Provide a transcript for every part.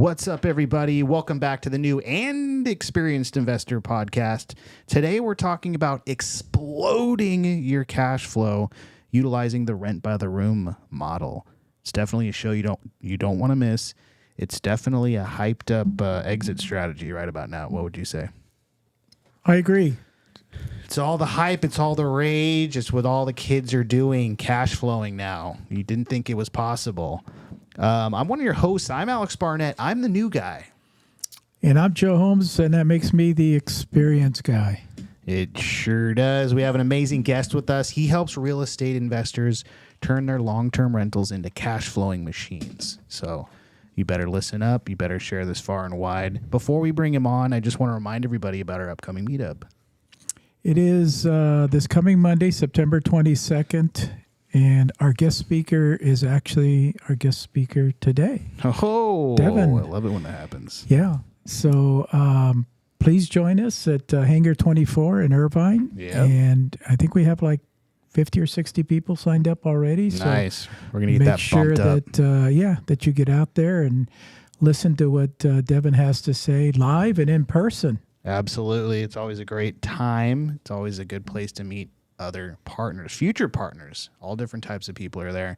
What's up, everybody? Welcome back to the new and experienced investor podcast. Today, we're talking about exploding your cash flow utilizing the rent by the room model. It's definitely a show you don't want to miss. It's definitely a hyped up exit strategy right about now. What would you say? I agree. It's all the hype. It's all the rage. It's what all the kids are doing, cash flowing now. You didn't think it was possible. I'm one of your hosts. I'm Alex Barnett. I'm the new guy. And I'm Joe Holmes, and that makes me the experienced guy. It sure does. We have an amazing guest with us. He helps real estate investors turn their long-term rentals into cash flowing machines. So you better listen up. You better share this far and wide. Before we bring him on, I just want to remind everybody about our upcoming meetup. It is this coming Monday, September 22nd. And our guest speaker is actually our guest speaker today. Oh, Devon. I love it when that happens. Yeah. So please join us at Hangar 24 in Irvine. Yeah. And I think we have like 50 or 60 people signed up already. Nice. So we're going to get that bumped up. Make sure that you get out there and listen to what Devon has to say live and in person. Absolutely. It's always a great time. It's always a good place to meet other partners, future partners. All different types of people are there.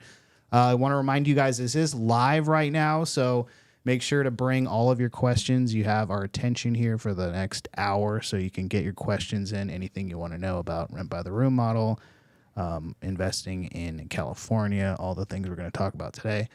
I want to remind you guys, this is live right now, so make sure to bring all of your questions. You have our attention here for the next hour, so you can get your questions in, anything you want to know about rent by the room model, investing in California, all the things we're going to talk about today.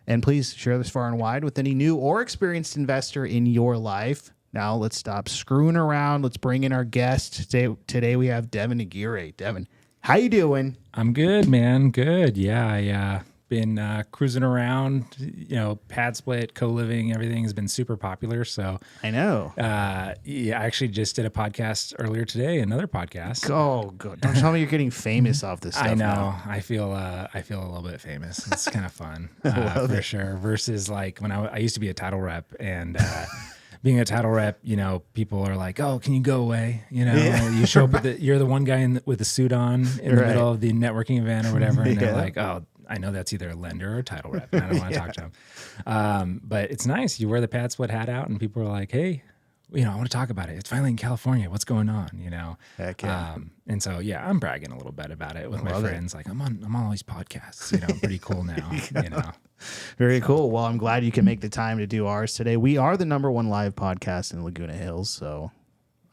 And please share this far and wide with any new or experienced investor in your life. Now let's stop screwing around. Let's bring in our guest. Today we have Devon Aguirre. Devon, how you doing? I'm good, man. Good. Yeah, I been cruising around. You know, Padsplit, co-living, everything has been super popular. So I know. I actually just did a podcast earlier today. Another podcast. Oh, good. Don't tell me you're getting famous off this stuff. I know. Now. I feel a little bit famous. It's kind of fun for sure. Versus like when I used to be a title rep and. Being a title rep, you know, people are like, "Oh, can you go away?" You know, you show up you're the one guy with a suit on in the middle of the networking event or whatever, and they're like, "Oh, I know that's either a lender or a title rep. And I don't want to talk to them." But it's nice. You wear the Padsplit hat out, and people are like, "Hey, you know, I want to talk about it. It's finally in California. What's going on?" You know. Heck yeah. And so I'm bragging a little bit about it with my friends. Like I'm on all these podcasts. You know, I'm pretty cool now. You know. Very cool. Well, I'm glad you can make the time to do ours today. We are the #1 live podcast in Laguna Hills, so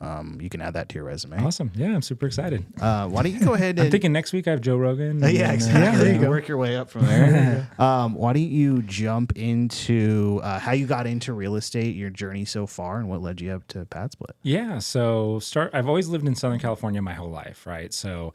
you can add that to your resume. Awesome. Yeah, I'm super excited. Why don't you go ahead and... I'm thinking next week I have Joe Rogan. Yeah, exactly. there you go. Work your way up from there. Why don't you jump into how you got into real estate, your journey so far, and what led you up to Padsplit? Yeah, so I've always lived in Southern California my whole life, right? So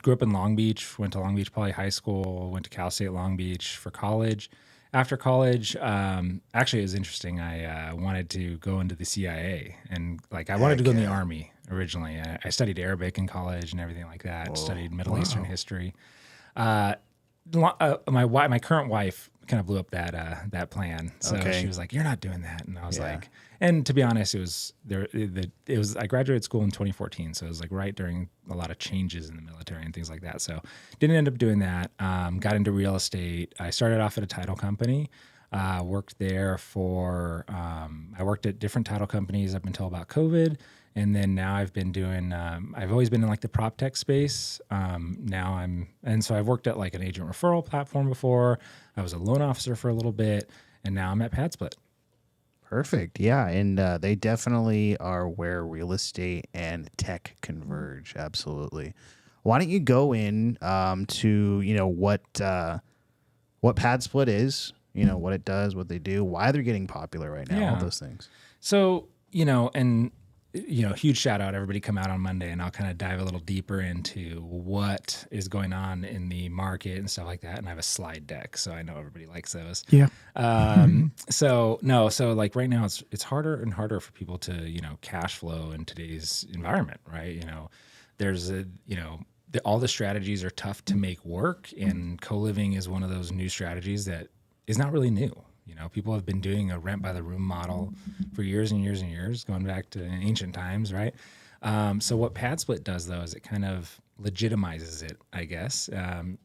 grew up in Long Beach, went to Long Beach Poly High School, went to Cal State Long Beach for college. After college, actually it was interesting. I wanted to go into the CIA and I wanted to go in the Army originally. I studied Arabic in college and everything like that. Studied Middle Eastern history. My current wife kind of blew up that plan. So she was like, "You're not doing that," and I was like. And to be honest, it was I graduated school in 2014, so it was like right during a lot of changes in the military and things like that. So didn't end up doing that. Got into real estate. I started off at a title company. Worked there for I worked at different title companies up until about COVID, and then now I've been doing. I've always been in like the prop tech space. So I've worked at like an agent referral platform before. I was a loan officer for a little bit, and now I'm at Padsplit. Perfect. Yeah. And they definitely are where real estate and tech converge. Absolutely. Why don't you go in to, what Padsplit is, what it does, what they do, why they're getting popular right now, all those things. So, huge shout out, everybody come out on Monday and I'll kind of dive a little deeper into what is going on in the market and stuff like that. And I have a slide deck, so I know everybody likes those. Yeah. So like right now it's harder and harder for people to, cash flow in today's environment, right? There's all the strategies are tough to make work, and co-living is one of those new strategies that is not really new. People have been doing a rent by the room model for years and years and years, going back to ancient times, right? So what Padsplit does, though, is it kind of legitimizes it, I guess.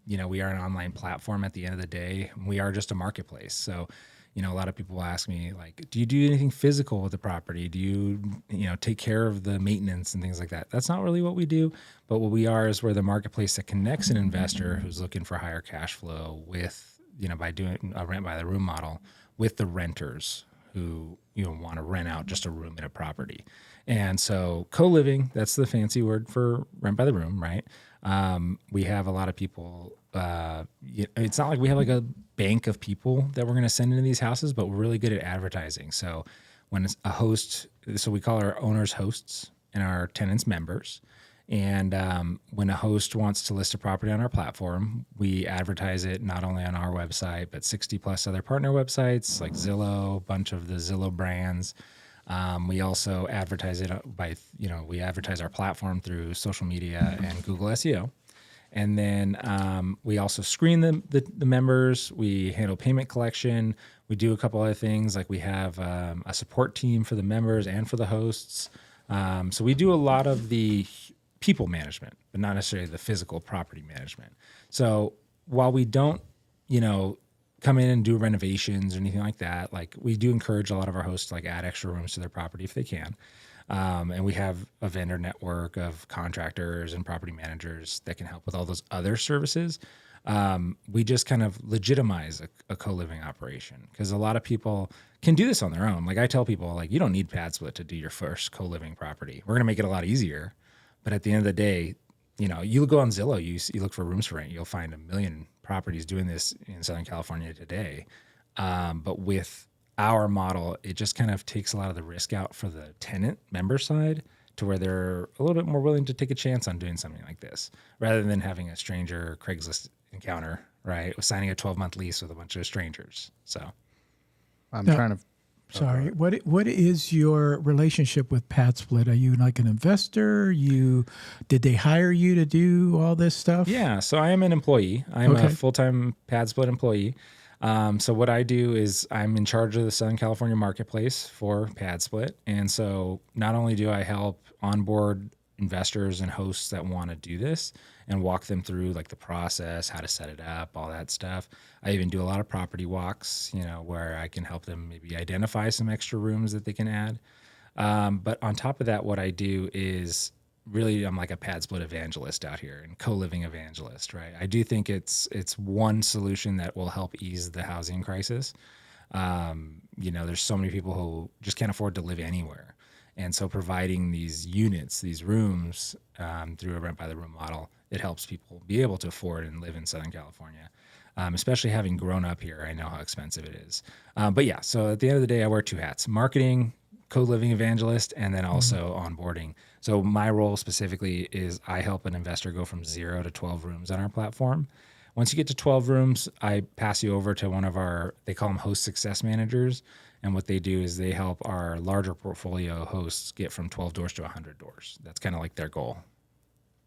We are an online platform at the end of the day. We are just a marketplace. So, a lot of people ask me like, do you do anything physical with the property? Do you, take care of the maintenance and things like that? That's not really what we do, but what we are is we're the marketplace that connects an investor who's looking for higher cash flow with, by doing a rent by the room model with the renters who, want to rent out just a room in a property. And so co-living, that's the fancy word for rent by the room, right? We have a lot of people, it's not like we have like a bank of people that we're going to send into these houses, but we're really good at advertising. So when it's a host, so we call our owners hosts and our tenants members. And when a host wants to list a property on our platform, we advertise it not only on our website, but 60 plus other partner websites like Zillow, a bunch of the Zillow brands. We also advertise it by, we advertise our platform through social media and Google SEO. And then we also screen the members. We handle payment collection. We do a couple other things, like we have a support team for the members and for the hosts. So we do a lot of the people management, but not necessarily the physical property management. So while we don't, come in and do renovations or anything like that, like we do encourage a lot of our hosts to like add extra rooms to their property if they can. And we have a vendor network of contractors and property managers that can help with all those other services. We just kind of legitimize a co-living operation because a lot of people can do this on their own. Like I tell people, like, you don't need Padsplit to do your first co-living property. We're going to make it a lot easier. But at the end of the day, you go on Zillow, you look for rooms for rent, you'll find a million properties doing this in Southern California today. But with our model, it just kind of takes a lot of the risk out for the tenant member side to where they're a little bit more willing to take a chance on doing something like this rather than having a stranger Craigslist encounter, right? With signing a 12-month lease with a bunch of strangers. So I'm Now, trying to. Sorry, what is your relationship with Padsplit? Are you like an investor? Did they hire you to do all this stuff? Yeah, so I am an employee. I'm a full-time Padsplit employee. So what I do is I'm in charge of the Southern California marketplace for Padsplit. And so not only do I help onboard investors and hosts that want to do this and walk them through like the process, how to set it up, all that stuff. I even do a lot of property walks, where I can help them maybe identify some extra rooms that they can add. But on top of that, what I do is really I'm like a Padsplit evangelist out here and co-living evangelist, right? I do think it's one solution that will help ease the housing crisis. There's so many people who just can't afford to live anywhere. And so providing these units, these rooms through a rent by the room model, it helps people be able to afford and live in Southern California. Especially having grown up here, I know how expensive it is. But yeah, so at the end of the day, I wear two hats: marketing, co-living evangelist, and then also onboarding. So my role specifically is I help an investor go from 0 to 12 rooms on our platform. Once you get to 12 rooms, I pass you over to one of they call them host success managers. And what they do is they help our larger portfolio hosts get from 12 doors to 100 doors. That's kind of like their goal.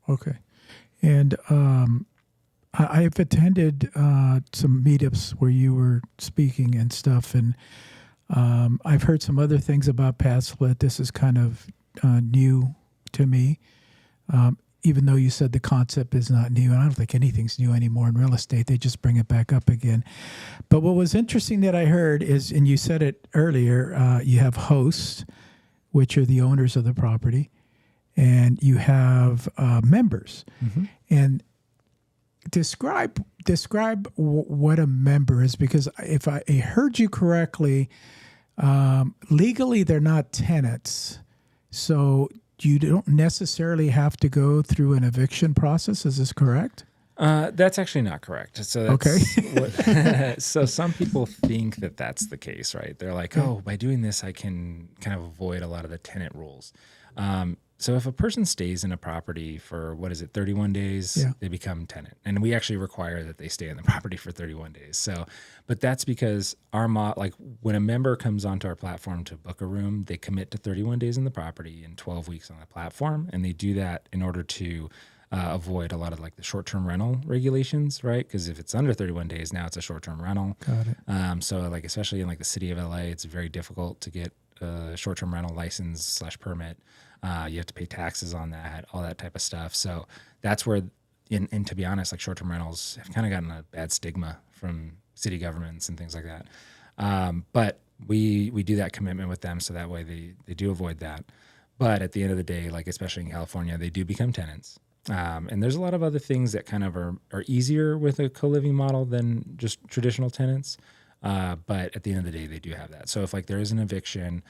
Okay. And I've attended some meetups where you were speaking and stuff, and I've heard some other things about Padsplit. This is kind of new to me, even though you said the concept is not new. And I don't think anything's new anymore in real estate. They just bring it back up again. But what was interesting that I heard is, and you said it earlier, you have hosts, which are the owners of the property, and you have members. Mm-hmm. And describe what a member is, because if I heard you correctly, legally they're not tenants, so you don't necessarily have to go through an eviction process. Is this correct? That's actually not correct. So that's so some people think that that's the case, right? They're like, oh, by doing this, I can kind of avoid a lot of the tenant rules. So if a person stays in a property for, 31 days, they become tenant. And we actually require that they stay in the property for 31 days. So, but that's because like when a member comes onto our platform to book a room, they commit to 31 days in the property and 12 weeks on the platform. And they do that in order to avoid a lot of like the short-term rental regulations, right? Because if it's under 31 days, now it's a short-term rental. Got it. So like, especially in like the city of LA, it's very difficult to get a short-term rental license / permit. You have to pay taxes on that, all that type of stuff. So that's where, and to be honest, like short-term rentals have kind of gotten a bad stigma from city governments and things like that. But we do that commitment with them so that way they do avoid that. But at the end of the day, like especially in California, they do become tenants. And there's a lot of other things that kind of are easier with a co-living model than just traditional tenants. But at the end of the day, they do have that. So if like there is an eviction,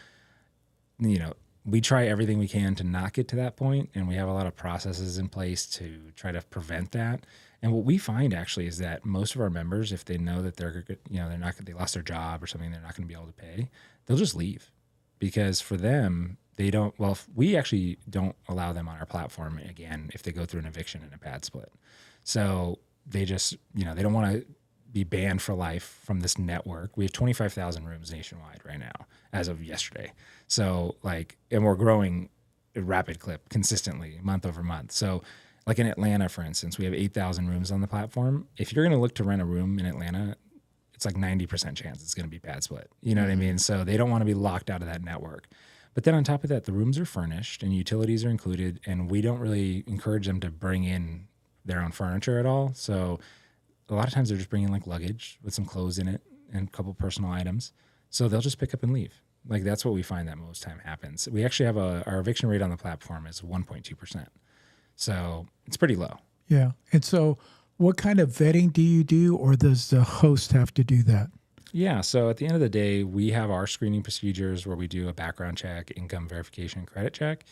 we try everything we can to not get to that point, and we have a lot of processes in place to try to prevent that. And what we find actually is that most of our members, if they know that they lost their job or something, they're not going to be able to pay, they'll just leave, because for them, they don't. Well, we actually don't allow them on our platform again if they go through an eviction and a pad split. So they just, they don't want to be banned for life from this network. We have 25,000 rooms nationwide right now as of yesterday. So and we're growing at a rapid clip consistently month over month. So like in Atlanta, for instance, we have 8,000 rooms on the platform. If you're going to look to rent a room in Atlanta, it's like 90% chance it's going to be pad split. You know what I mean? So they don't want to be locked out of that network. But then on top of that, the rooms are furnished and utilities are included, and we don't really encourage them to bring in their own furniture at all. So a lot of times they're just bringing like luggage with some clothes in it and a couple personal items. So they'll just pick up and leave. Like that's what we find that most time happens. We actually have our eviction rate on the platform is 1.2%. So it's pretty low. Yeah. And so what kind of vetting do you do, or does the host have to do that? Yeah. So at the end of the day, we have our screening procedures where we do a background check, income verification, credit check,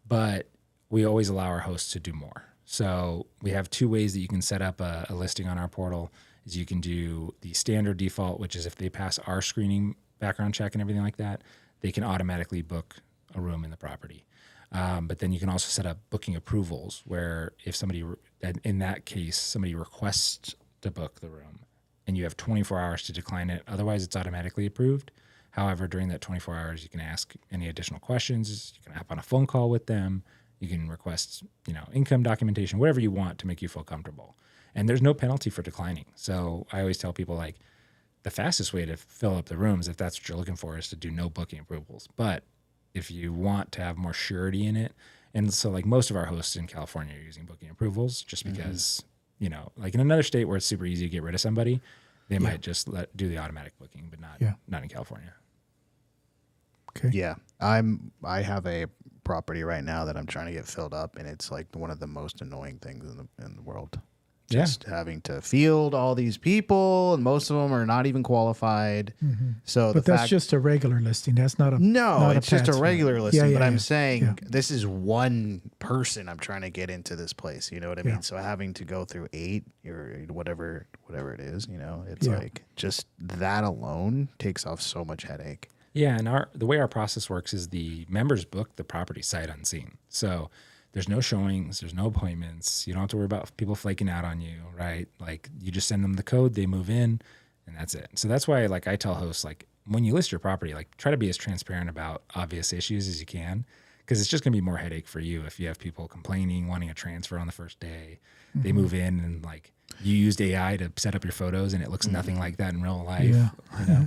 but we always allow our hosts to do more. So we have two ways that you can set up a listing on our portal. Is you can do the standard default, which is if they pass our screening background check and everything like that, they can automatically book a room in the property. But then you can also set up booking approvals where if somebody, in that case, somebody requests to book the room and you have 24 hours to decline it. Otherwise, it's automatically approved. However, during that 24 hours, you can ask any additional questions. You can hop on a phone call with them. You can request, income documentation, whatever you want to make you feel comfortable. And there's no penalty for declining. So I always tell people the fastest way to fill up the rooms, if that's what you're looking for, is to do no booking approvals. But if you want to have more surety in it, and so most of our hosts in California are using booking approvals just because, in another state where it's super easy to get rid of somebody, they might just do the automatic booking, but not in California. Okay. Yeah. I have a property right now that I'm trying to get filled up, and it's like one of the most annoying things in the world. Just having to field all these people, and most of them are not even qualified. Mm-hmm. So, but that's just a regular listing. That's not a it's just a regular listing. Yeah, but I'm saying this is one person I'm trying to get into this place. You know what I mean? So having to go through 8 or whatever it is, it's like just that alone takes off so much headache. Yeah, and the way our process works is the members book the property sight unseen. So there's no showings, there's no appointments. You don't have to worry about people flaking out on you, right? You just send them the code, they move in, and that's it. So that's why I tell hosts, when you list your property, try to be as transparent about obvious issues as you can, because it's just going to be more headache for you if you have people complaining, wanting a transfer on the first day. Mm-hmm. They move in and you used AI to set up your photos and it looks nothing like that in real life. Yeah.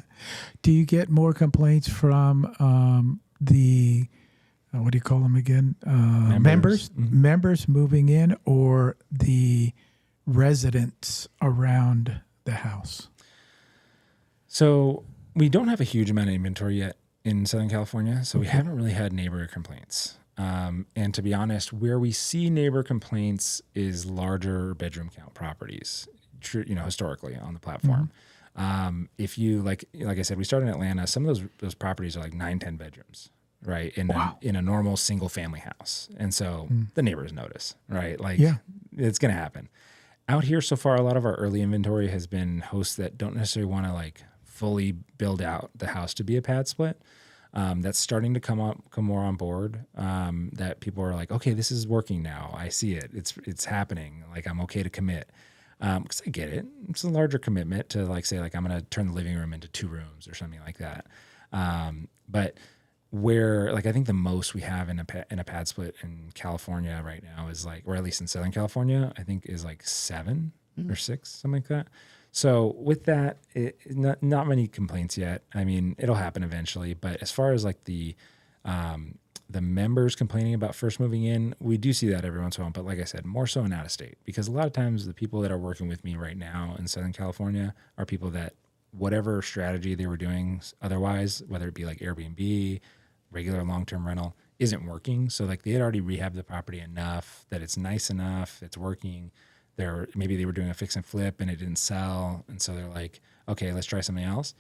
Do you get more complaints from the what do you call them again? Members moving in, or the residents around the house? So we don't have a huge amount of inventory yet in Southern California, so we haven't really had neighbor complaints. And to be honest, where we see neighbor complaints is larger bedroom count properties, historically on the platform. Mm-hmm. If you like I said, we started in Atlanta. Some of those properties are 9-10 bedrooms. Right. In a normal single family house. And so the neighbors notice, right? It's going to happen. Out here so far, a lot of our early inventory has been hosts that don't necessarily want to fully build out the house to be a pad split. That's starting to come more on board. That people are okay, this is working now. I see it. It's happening. I'm okay to commit. Because I get it. It's a larger commitment to say I'm going to turn the living room into 2 rooms or something like that. But where I think the most we have in a pad split in California right now is or at least in Southern California, I think is 7 or 6, something like that. So with that, not many complaints yet. I mean, it'll happen eventually. But as far as the members complaining about first moving in, we do see that every once in a while. But like I said, more so in out of state, because a lot of times the people that are working with me right now in Southern California are people that whatever strategy they were doing otherwise, whether it be like Airbnb, regular long-term rental, isn't working. So like they had already rehabbed the property enough that it's nice enough, it's working. Maybe they were doing a fix and flip and it didn't sell. And so they're like, okay, let's try something else.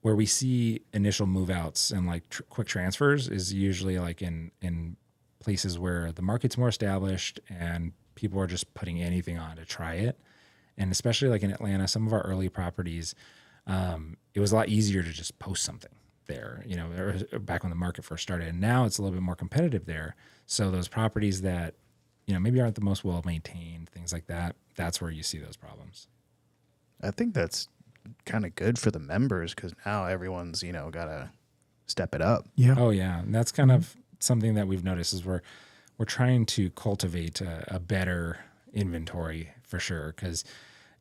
Where we see initial move outs and like quick transfers is usually like in places where the market's more established and people are just putting anything on to try it. And especially like in Atlanta, some of our early properties, it was a lot easier to just post something there, back when the market first started. And now it's a little bit more competitive there. So those properties that, maybe aren't the most well maintained, things like that, that's where you see those problems. I think that's kind of good for the members because now everyone's, got to step it up. Yeah. Oh yeah. And that's kind of something that we've noticed is we're trying to cultivate a better inventory for sure. Cause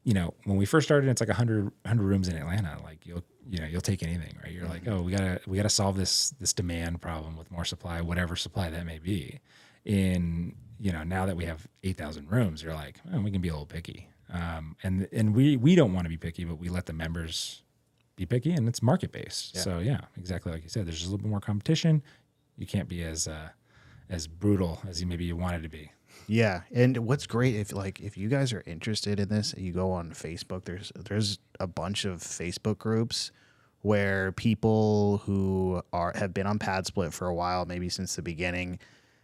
when we first started, it's like 100 rooms in Atlanta. Like you'll take anything, right? You're like, oh, we gotta solve this demand problem with more supply, whatever supply that may be. Now that we have 8,000 rooms, you're like, oh, we can be a little picky. And we don't want to be picky, but we let the members be picky, and it's market based. Yeah. So yeah, exactly like you said, there's just a little bit more competition. You can't be as brutal as you wanted to be. Yeah, and what's great if you guys are interested in this, you go on Facebook. There's a bunch of Facebook groups where people who have been on Padsplit for a while, maybe since the beginning,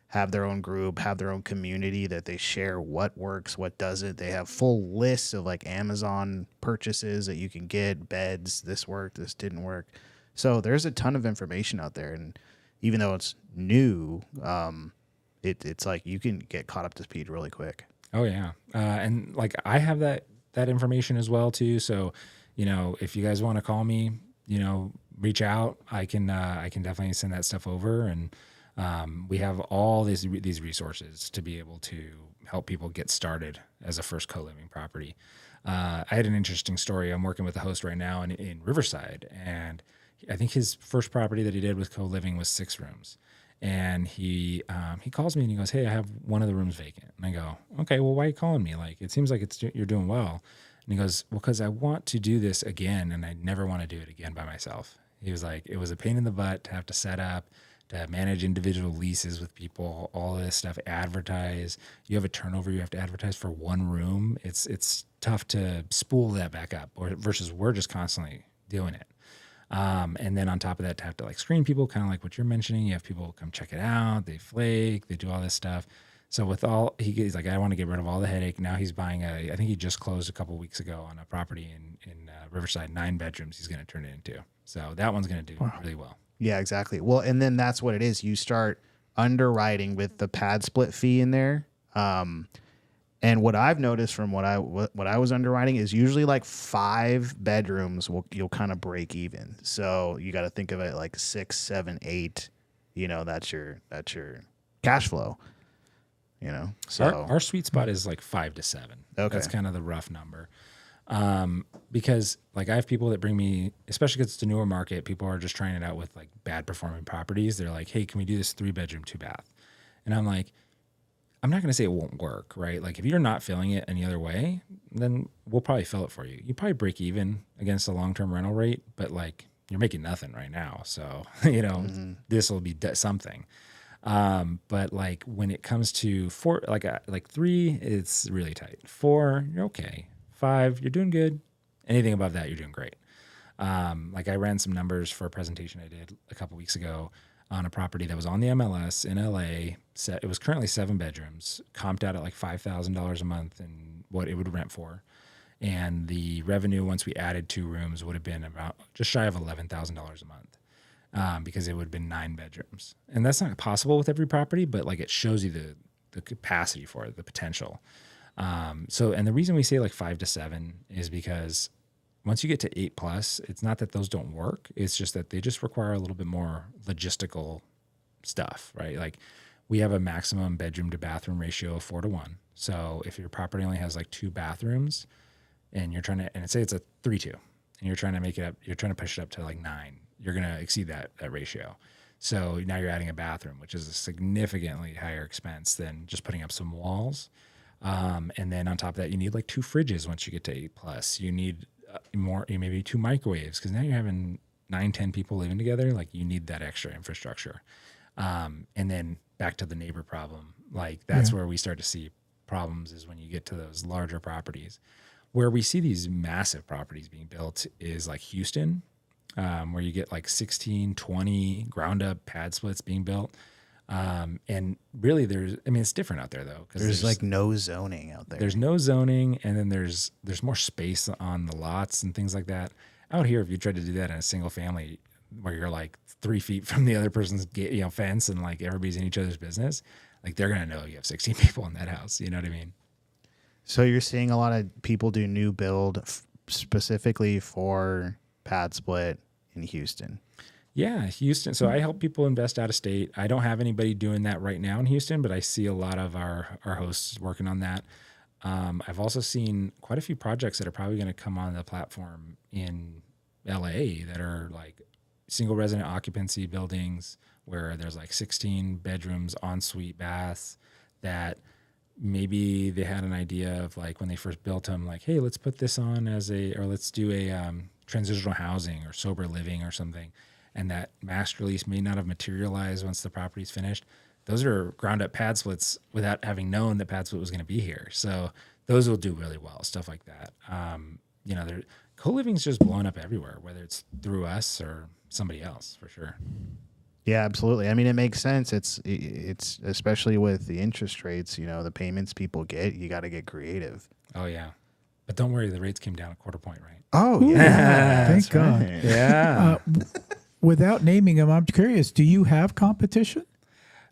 have their own group, have their own community that they share what works, what doesn't. They have full lists of like Amazon purchases that you can get, beds, this worked, this didn't work. So there's a ton of information out there, and even though it's new, it's like you can get caught up to speed really quick. Oh yeah, and like I have that information as well too. So, if you guys want to call me, reach out. I can definitely send that stuff over, and we have all these resources to be able to help people get started as a first co-living property. I had an interesting story. I'm working with a host right now in Riverside, and I think his first property that he did with co-living was 6 rooms. And he calls me and he goes, hey, I have one of the rooms vacant. And I go, okay, well, why are you calling me? Like, it seems like you're doing well. And he goes, well, because I want to do this again, and I never want to do it again by myself. He was like, it was a pain in the butt to have to set up, to manage individual leases with people, all this stuff, advertise. You have a turnover, you have to advertise for one room. It's tough to spool that back up, versus we're just constantly doing it. And then on top of that, to have to like screen people, kind of like what you're mentioning, you have people come check it out, they flake, they do all this stuff. So he's like, I want to get rid of all the headache. Now he's buying I think he just closed a couple of weeks ago on a property in Riverside, 9 bedrooms he's going to turn it into. So that one's going to do really well. Yeah, exactly. Well, and then that's what it is. You start underwriting with the Padsplit fee in there. And what I've noticed from what I was underwriting is usually like 5 bedrooms you'll kind of break even. So you got to think of it like 6, 7, 8. That's your cash flow. So our sweet spot is like 5 to 7. Okay, that's kind of the rough number. Because like I have people that bring me, especially because it's a newer market, people are just trying it out with like bad performing properties. They're like, hey, can we do this 3-bedroom, 2-bath? And I'm like, I'm not going to say it won't work, right? Like if you're not filling it any other way, then we'll probably fill it for you. You probably break even against a long-term rental rate, but like you're making nothing right now. So, this will be something. But like when it comes to 4, like 3, it's really tight. 4, you're okay. 5, you're doing good. Anything above that, you're doing great. Like I ran some numbers for a presentation I did a couple weeks ago on a property that was on the MLS in LA. It was currently 7 bedrooms, comped out at like $5,000 a month and what it would rent for. And the revenue once we added 2 rooms would have been about just shy of $11,000 a month, because it would have been 9 bedrooms. And that's not possible with every property, but like it shows you the capacity for it, the potential. And the reason we say like 5 to 7 is because once you get to 8+, it's not that those don't work. It's just that they just require a little bit more logistical stuff, right? Like we have a maximum bedroom to bathroom ratio of 4 to 1. So if your property only has like 2 bathrooms and you're trying to, and say it's a 3-2 and you're trying to make it up, you're trying to push it up to like 9, you're going to exceed that ratio. So now you're adding a bathroom, which is a significantly higher expense than just putting up some walls. And then on top of that, you need like 2 fridges once you get to 8+. You need maybe 2 microwaves, because now you're having 9-10 people living together. Like, you need that extra infrastructure. And then back to the neighbor problem. Like, that's where we start to see problems, is when you get to those larger properties. Where we see these massive properties being built is like Houston, where you get like 16, 20 ground up pad splits being built. And really it's different out there though, because there's like no zoning out there. There's no zoning, and then there's more space on the lots and things like that. Out here, if you try to do that in a single family where you're like 3 feet from the other person's fence, and like everybody's in each other's business, like they're gonna know you have 16 people in that house. You know what I mean? So you're seeing a lot of people do new build specifically for pad split in Houston. Yeah, Houston. So I help people invest out of state. I don't have anybody doing that right now in Houston, but I see a lot of our hosts working on that. I've also seen quite a few projects that are probably going to come on the platform in LA that are like single resident occupancy buildings where there's like 16 bedrooms, ensuite baths, that maybe they had an idea of, like, when they first built them, like, hey, let's put this on or let's do a transitional housing or sober living or something. And that master lease may not have materialized once the property's finished. Those are ground up pad splits without having known that pad split was going to be here. So those will do really well, stuff like that. Co-living is just blowing up everywhere, whether it's through us or somebody else, for sure. Yeah, absolutely. I mean, it makes sense. It's especially with the interest rates, the payments people get, you got to get creative. Oh yeah. But don't worry, the rates came down a quarter point, right? Oh yeah. Thank God. Right. Yeah. Without naming them, I'm curious, do you have competition?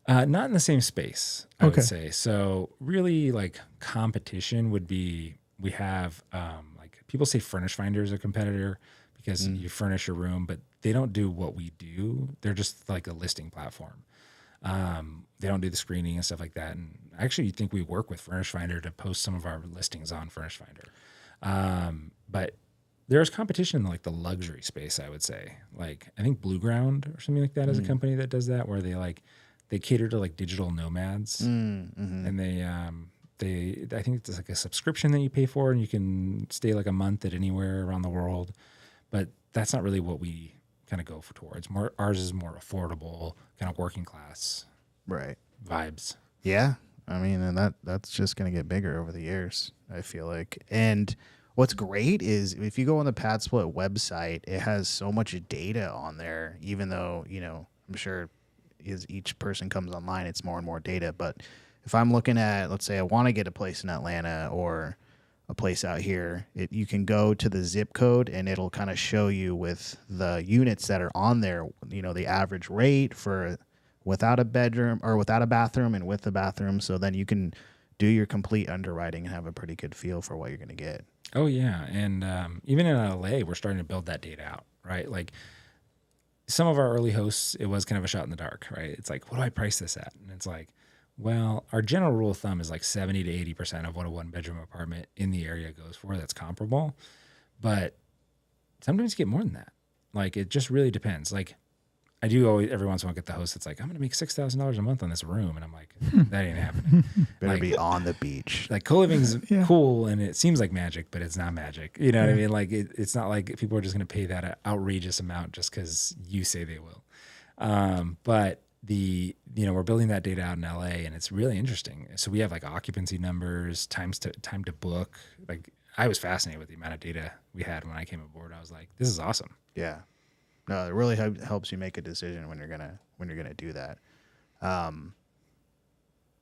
Not in the same space, I Okay. would say. So really, like, competition would be, we have, like, people say Furnish Finder is a competitor because you furnish your room, but they don't do what we do. They're just like a listing platform. They don't do the screening and stuff like that. And I actually think we work with Furnish Finder to post some of our listings on Furnish Finder. But there's competition in like the luxury space, I would say. Like, I think Blue Ground or something like that is a company that does that, where they cater to like digital nomads, and I think it's like a subscription that you pay for, and you can stay like a month at anywhere around the world. But that's not really what we kind of go for towards. Ours is more affordable, kind of working class, Right. vibes. Yeah. I mean, and that's just going to get bigger over the years, I feel like. And what's great is if you go on the Padsplit website, it has so much data on there, even though, I'm sure as each person comes online, it's more and more data. But if I'm looking at, let's say I want to get a place in Atlanta or a place out here, you can go to the zip code and it'll kind of show you with the units that are on there, the average rate for without a bedroom or without a bathroom and with the bathroom. So then you can do your complete underwriting and have a pretty good feel for what you're going to get. Oh yeah. And even in LA, we're starting to build that data out, right? Like, some of our early hosts, it was kind of a shot in the dark, right? It's like, what do I price this at? And it's like, well, our general rule of thumb is like 70 to 80% of what a 1-bedroom apartment in the area goes for. That's comparable. But sometimes you get more than that. Like, it just really depends. Like, I do always, every once in a while, get the host that's like, I'm going to make $6,000 a month on this room. And I'm like, that ain't happening. Better be on the beach. Like, co-living's cool, and it seems like magic, but it's not magic. You know what I mean? Like, it's not like people are just going to pay that outrageous amount just because you say they will. But we're building that data out in LA, and it's really interesting. So we have like occupancy numbers, time to book. Like, I was fascinated with the amount of data we had when I came aboard. I was like, this is awesome. Yeah. No, it really helps you make a decision when you're gonna do that.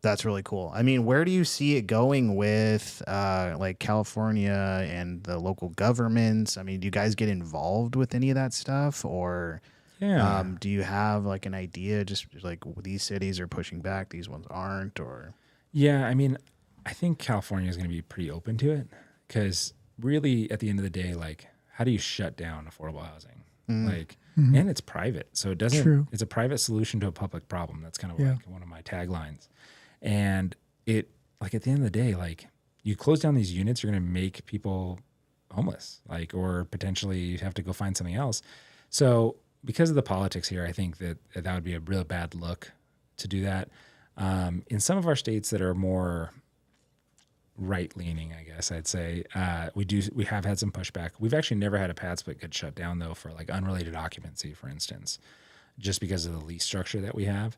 That's really cool. I mean, where do you see it going with like California and the local governments? I mean, do you guys get involved with any of that stuff, or do you have like an idea? Just like these cities are pushing back, these ones aren't, or? Yeah, I mean, I think California is going to be pretty open to it, because really, at the end of the day, like, how do you shut down affordable housing? Like, and it's private, so it doesn't. True. It's a private solution to a public problem. That's kind of like one of my taglines. And it, like, at the end of the day, like, you close down these units, you're going to make people homeless, like, or potentially have to go find something else. So because of the politics here, I think that would be a real bad look to do that. In some of our states that are more right leaning, I guess I'd say. We have had some pushback. We've actually never had a pad split get shut down though for like unrelated occupancy, for instance, just because of the lease structure that we have.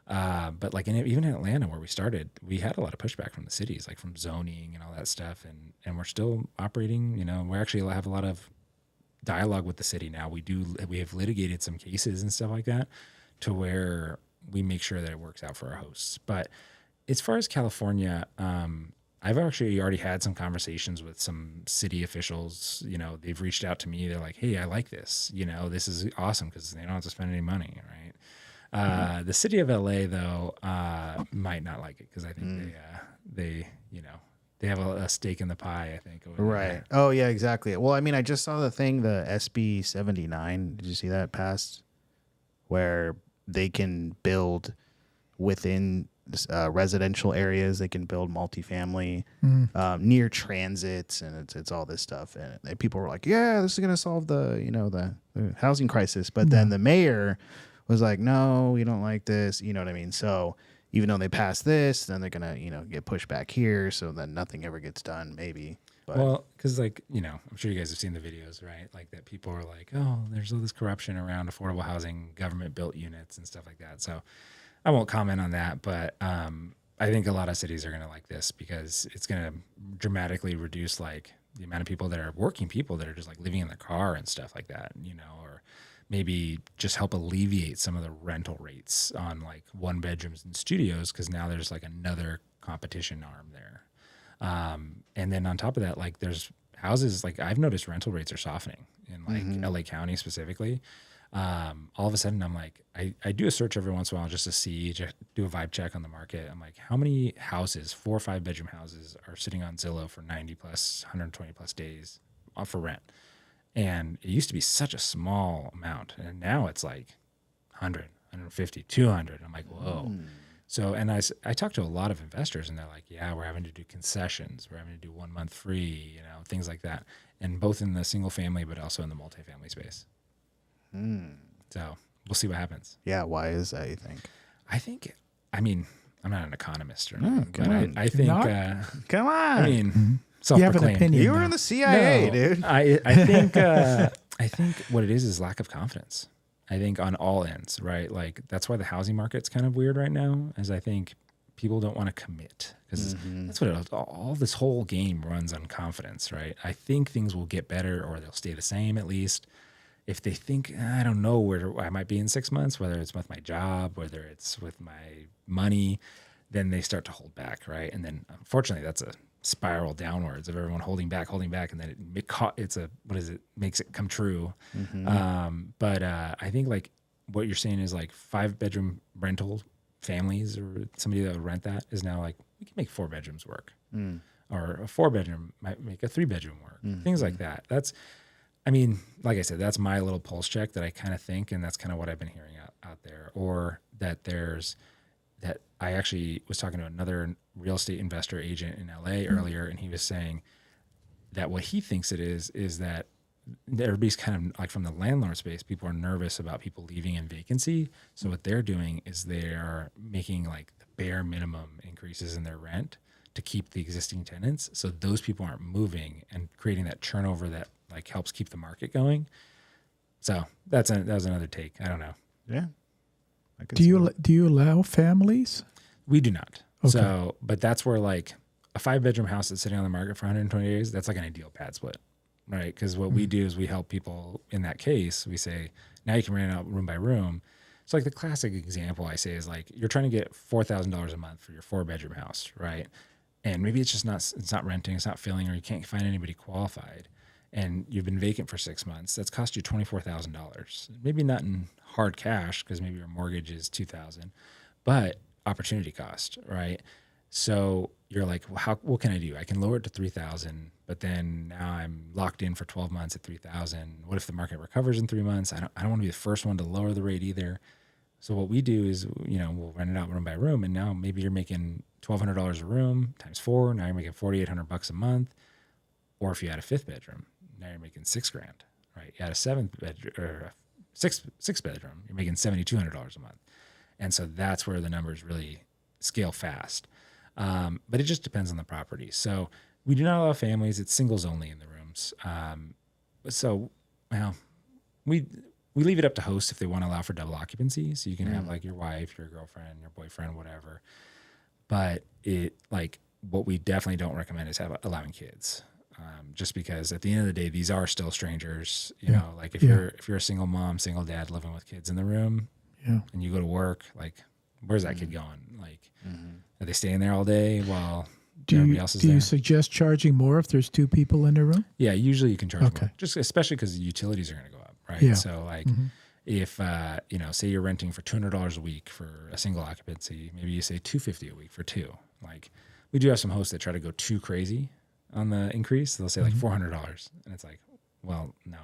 But like even in Atlanta where we started, we had a lot of pushback from the cities, like from zoning and all that stuff. And we're still operating, we actually have a lot of dialogue with the city now. We have litigated some cases and stuff like that to where we make sure that it works out for our hosts. But as far as California, I've actually already had some conversations with some city officials. They've reached out to me. They're like, hey, I like this. This is awesome because they don't have to spend any money, right? The city of LA, though, might not like it because I think they have a stake in the pie, I think. Right. Oh, yeah, exactly. Well, I mean, I just saw the thing, the SB 79. Did you see that passed? Where they can build within residential areas. They can build multifamily near transits, and it's all this stuff. And people were like, "Yeah, this is going to solve the housing crisis." But then the mayor was like, "No, we don't like this." You know what I mean? So even though they passed this, then they're gonna get pushed back here. So then nothing ever gets done. Maybe. But. Well, because I'm sure you guys have seen the videos, right? Like that people are like, "Oh, there's all this corruption around affordable housing, government built units and stuff like that." So I won't comment on that, but I think a lot of cities are going to like this because it's going to dramatically reduce like the amount of people that are working people that are just like living in their car and stuff like that, or maybe just help alleviate some of the rental rates on like 1 bedrooms and studios because now there's like another competition arm there. And then on top of that, like there's houses, like I've noticed rental rates are softening in like LA County specifically. All of a sudden I'm like, I do a search every once in a while just to see, just do a vibe check on the market. I'm like, how many houses, 4 or 5 bedroom houses are sitting on Zillow for 90 plus, 120 plus days for rent? And it used to be such a small amount. And now it's like 100, 150, 200. I'm like, whoa. So, and I talked to a lot of investors and they're like, yeah, we're having to do concessions. We're having to do 1 month free, things like that. And both in the single family, but also in the multifamily space. So we'll see what happens. Yeah. Why is that, you think? I mean, I'm not an economist or anything, but I think, come on. I mean, You have an self-proclaimed. opinion. You were in the CIA, No, dude. I think what it is lack of confidence. I think on all ends, right? Like that's why the housing market's kind of weird right now, is I think people don't want to commit because that's what all this whole game runs on confidence, right? I think things will get better or they'll stay the same at least. If they think, I don't know where I might be in 6 months, whether it's with my job, whether it's with my money, then they start to hold back, right? And then unfortunately that's a spiral downwards of everyone holding back, and then it makes it come true. But I think like what you're saying is like 5-bedroom rental families or somebody that would rent that is now like, we can make 4 bedrooms work, or a 4-bedroom might make a 3-bedroom work, things like that. I mean, like I said, that's my little pulse check that I kind of think, and that's kind of what I've been hearing out there. Or that that I actually was talking to another real estate investor agent in LA earlier, and he was saying that what he thinks it is that everybody's kind of like from the landlord space, people are nervous about people leaving in vacancy. So what they're doing is they are making like the bare minimum increases in their rent to keep the existing tenants. So those people aren't moving and creating that turnover that like helps keep the market going. So that was another take. I don't know. Yeah. Do you allow families? We do not. Okay. So, but that's where like a 5-bedroom house that's sitting on the market for 120 days, that's like an ideal pad split, right? Because what we do is we help people in that case. We say, now you can rent out room by room. So like the classic example I say is like, you're trying to get $4,000 a month for your 4-bedroom house, right? And maybe it's not renting, it's not filling, or you can't find anybody qualified. And you've been vacant for 6 months, that's cost you $24,000. Maybe not in hard cash because maybe your mortgage is $2,000, but opportunity cost, right? So you're like, well, what can I do? I can lower it to $3,000, but then now I'm locked in for 12 months at $3,000. What if the market recovers in 3 months? I don't want to be the first one to lower the rate either. So what we do is, we'll rent it out room by room, and now maybe you're making $1,200 a room times 4. Now you're making $4,800 a month. Or if you had a 5th bedroom, now you're making $6,000, right? You had a 7th bedroom or a six bedroom, you're making $7,200 a month. And so that's where the numbers really scale fast. But it just depends on the property. So we do not allow families. It's singles only in the rooms. So, well, we leave it up to hosts if they want to allow for double occupancy. So you can have like your wife, your girlfriend, your boyfriend, whatever. But what we definitely don't recommend is allowing kids. Just because at the end of the day, these are still strangers. You know, like if you're a single mom, single dad living with kids in the room, and you go to work, like where's that kid going? Like, are they staying there all day while everybody else is there? Do you suggest charging more if there's 2 people in a room? Yeah, usually you can charge more, just especially because the utilities are going to go up, right? Yeah. So like, if say you're renting for $200 a week for a single occupancy, maybe you say $250 a week for 2. Like, we do have some hosts that try to go too crazy on the increase. They'll say like $400, and it's like, well, no,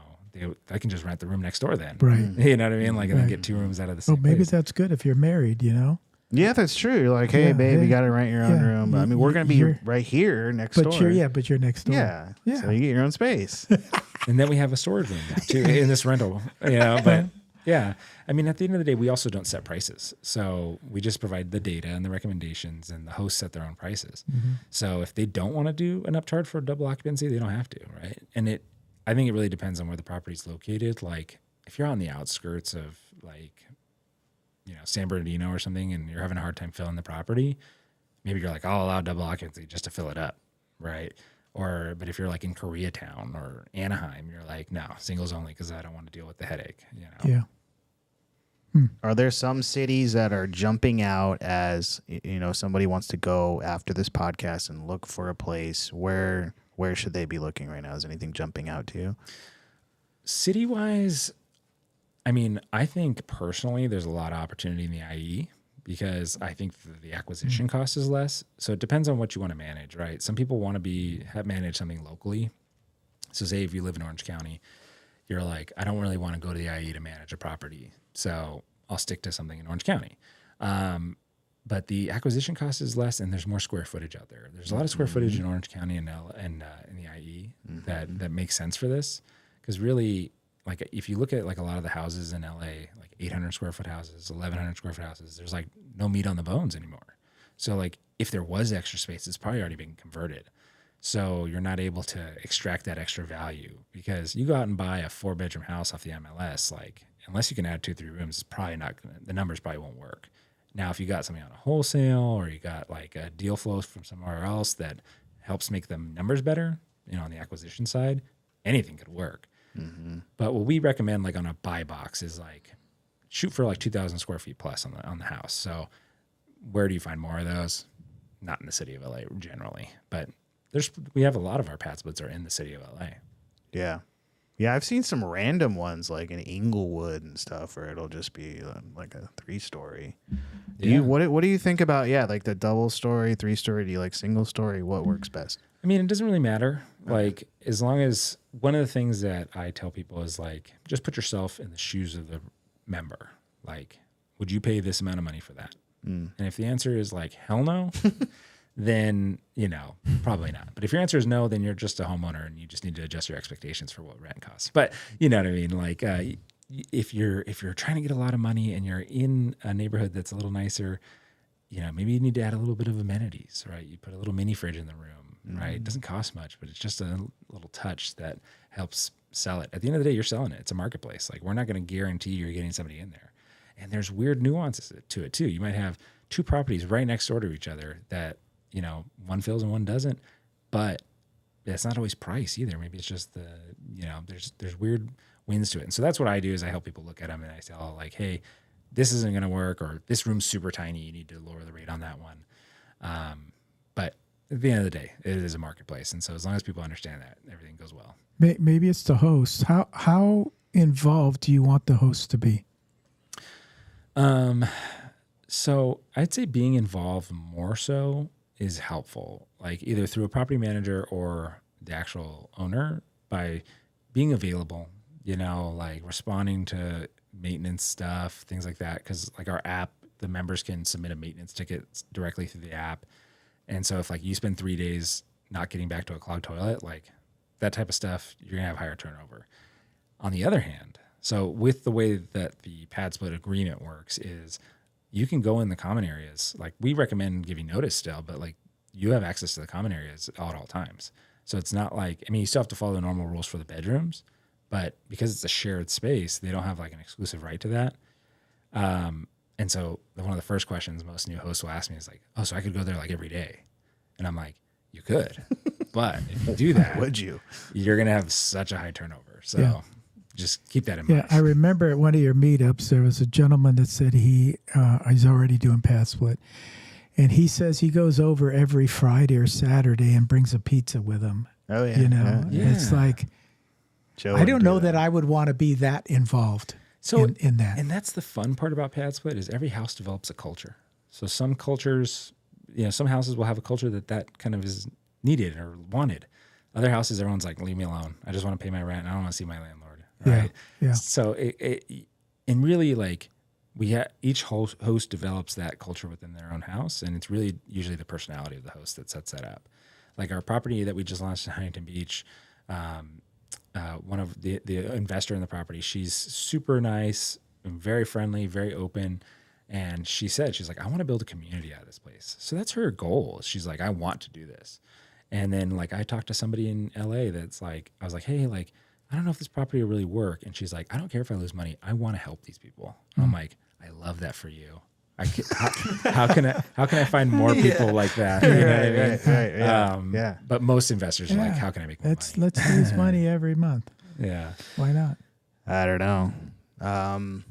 I can just rent the room next door then, Right? You know what I mean? Like, and then get 2 rooms out of the same. Well, maybe place. that's good if you're married. You know. Yeah, that's true. You're like, hey, babe, you got to rent your own room. I mean, we're going to be right here next door. But you're next door. Yeah. So you get your own space. And then we have a storage room now too in this rental. But yeah, I mean, at the end of the day, we also don't set prices. So we just provide the data and the recommendations, and the hosts set their own prices. So if they don't want to do an upcharge for double occupancy, they don't have to, right? And I think it really depends on where the property's located. Like, if you're on the outskirts of San Bernardino or something, and you're having a hard time filling the property, maybe you're like, I'll allow double occupancy just to fill it up, right? But if you're like in Koreatown or Anaheim, you're like, no, singles only, because I don't want to deal with the headache. Yeah. Are there some cities that are jumping out as, somebody wants to go after this podcast and look for a place? Where should they be looking right now? Is anything jumping out to you? City-wise, I mean, I think personally there's a lot of opportunity in the IE, because I think the acquisition cost is less. So it depends on what you want to manage, right? Some people want to manage something locally. So say if you live in Orange County, you're like, I don't really want to go to the IE to manage a property, so I'll stick to something in Orange County. But the acquisition cost is less, and there's more square footage out there. There's a lot of square footage in Orange County and in the IE that makes sense for this, because really, like, if you look at like a lot of the houses in LA, like 800 square foot houses, 1,100 square foot houses, there's like no meat on the bones anymore. So like, if there was extra space, it's probably already been converted. So you're not able to extract that extra value, because you go out and buy a 4-bedroom house off the MLS, like, unless you can add 2-3 rooms, it's probably not gonna, the numbers probably won't work. Now, if you got something on a wholesale, or you got like a deal flow from somewhere else that helps make the numbers better, on the acquisition side, anything could work. But what we recommend, like on a buy box, is like shoot for like 2,000 square feet plus on the house. So where do you find more of those? Not in the city of LA generally, but we have a lot of our Padsplits are in the city of LA. Yeah. Yeah, I've seen some random ones like in Inglewood and stuff where it'll just be like a 3-story. What do you think about like the double story, 3-story? Do you like single story? What works best? I mean, it doesn't really matter. Like, as long as, one of the things that I tell people is like, just put yourself in the shoes of the member. Like, would you pay this amount of money for that? And if the answer is like, hell no, then, probably not. But if your answer is no, then you're just a homeowner and you just need to adjust your expectations for what rent costs. But you know what I mean? Like, if you're trying to get a lot of money and you're in a neighborhood that's a little nicer, maybe you need to add a little bit of amenities, right? You put a little mini fridge in the room, right? It doesn't cost much, but it's just a little touch that helps sell it. At the end of the day, you're selling it. It's a marketplace. Like, we're not going to guarantee you're getting somebody in there. And there's weird nuances to it too. You might have 2 properties right next door to each other that, one fills and one doesn't, but that's not always price either. Maybe it's just there's weird wins to it. And so that's what I do, is I help people look at them and I tell, like, hey, this isn't going to work, or this room's super tiny, you need to lower the rate on that one. But at the end of the day, it is a marketplace. And so as long as people understand that, everything goes well. Maybe it's the host. How involved do you want the host to be? So I'd say being involved more so is helpful, like either through a property manager or the actual owner, by being available, like responding to maintenance stuff, things like that. Cause like our app, the members can submit a maintenance ticket directly through the app. And so if like you spend 3 days not getting back to a clogged toilet, like that type of stuff, you're gonna have higher turnover. On the other hand, so with the way that the Padsplit agreement works is you can go in the common areas. Like, we recommend giving notice still, but like you have access to the common areas at all times. So it's not like, I mean, you still have to follow the normal rules for the bedrooms, but because it's a shared space, they don't have like an exclusive right to that. And so one of the first questions most new hosts will ask me is like, oh, so I could go there like every day. And I'm like, you could, but if you do that, Would you? You're going to have such a high turnover. So just keep that in mind. Yeah, I remember at one of your meetups, there was a gentleman that said he's already doing Padsplit. And he says he goes over every Friday or Saturday and brings a pizza with him. Oh, yeah. You know, Yeah. it's like, Joe I don't would know do that I would want to be that involved in that. And that's the fun part about Padsplit is every house develops a culture. So some cultures, some houses will have a culture that kind of is needed or wanted. Other houses, everyone's like, leave me alone. I just want to pay my rent. I don't want to see my landlord. Right. Yeah. So and really like each host develops that culture within their own house. And it's really usually the personality of the host that sets that up. Like our property that we just launched in Huntington Beach, one of the investor in the property, she's super nice, very friendly, very open. And she said, she's like, I want to build a community out of this place. So that's her goal. She's like, I want to do this. And then like, I talked to somebody in LA that's like, I was like, hey, like, I don't know if this property will really work. And she's like, I don't care if I lose money. I want to help these people. I'm like, I love that for you. How can I find more people like that? You know what I mean? Right, yeah. But most investors are like, how can I make more money? Let's lose money every month. Yeah. Why not? I don't know.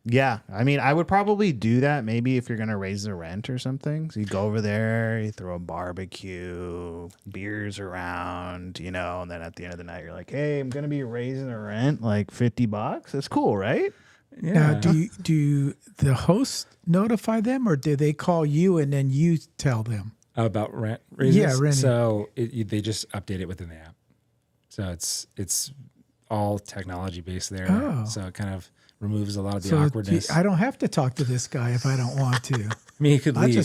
Yeah, I mean, I would probably do that maybe if you're going to raise the rent or something. So you go over there, you throw a barbecue, beers around, and then at the end of the night, you're like, hey, I'm going to be raising the rent like $50. That's cool, right? Yeah. Now, do the hosts notify them, or do they call you and then you tell them? About rent raises? Yeah, renting. So they just update it within the app. So it's all technology based there. Oh. So it kind of removes a lot of the awkwardness. I don't have to talk to this guy if I don't want to. I mean, he could leave.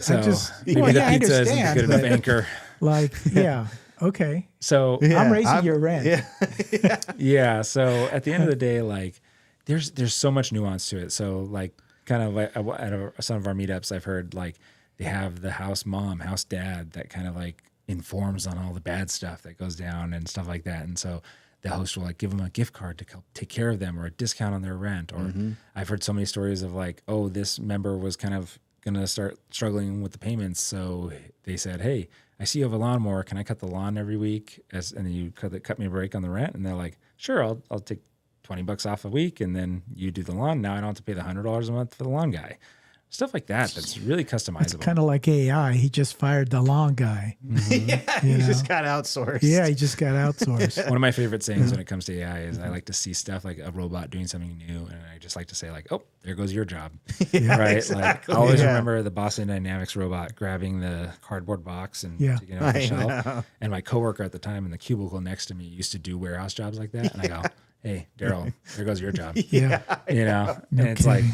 Maybe well, the yeah, pizza isn't I good understand, enough anchor. Like, yeah, okay. So I'm raising your rent. Yeah. yeah. So at the end of the day, like there's so much nuance to it. So like kind of like at some of our meetups, I've heard like they have the house mom, house dad that kind of like informs on all the bad stuff that goes down and stuff like that. And so the host will like give them a gift card to help take care of them or a discount on their rent. Or I've heard so many stories of like, oh, this member was kind of going to start struggling with the payments. So they said, hey, I see you have a lawnmower. Can I cut the lawn every week? And then you cut me a break on the rent. And they're like, sure, I'll take $20 off a week. And then you do the lawn. Now I don't have to pay the $100 a month for the lawn guy. Stuff like that. That's really customizable. It's kind of like AI. He just fired the lawn guy. Yeah, he just got outsourced. Yeah, he just got outsourced. One of my favorite sayings when it comes to AI is I like to see stuff like a robot doing something new, and I just like to say like, "Oh, there goes your job." Right? Exactly. Like I always remember the Boston Dynamics robot grabbing the cardboard box and taking it off the shelf. And my coworker at the time in the cubicle next to me used to do warehouse jobs like that, and I go, hey, Daryl, there goes your job. Yeah. And it's like,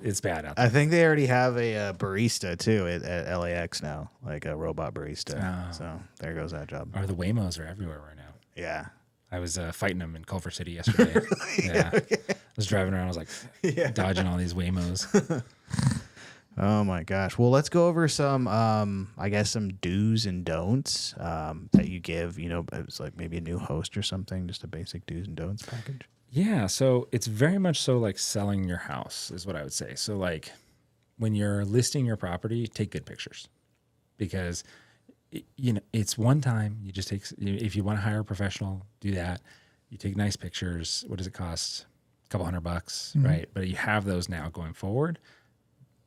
it's bad out there. I think they already have a barista too at LAX now, like a robot barista. So there goes that job. Or the Waymos are everywhere right now. Yeah. I was fighting them in Culver City yesterday. Yeah. I was driving around. I was like dodging all these Waymos. Oh my gosh. Well, let's go over some, I guess, some do's and don'ts that you give, it's like maybe a new host or something, just a basic do's and don'ts package. Yeah. So it's very much so like selling your house is what I would say. So like when you're listing your property, take good pictures because, it's one time. You just take, if you want to hire a professional, do that. You take nice pictures. What does it cost? A couple $100, right? But you have those now going forward.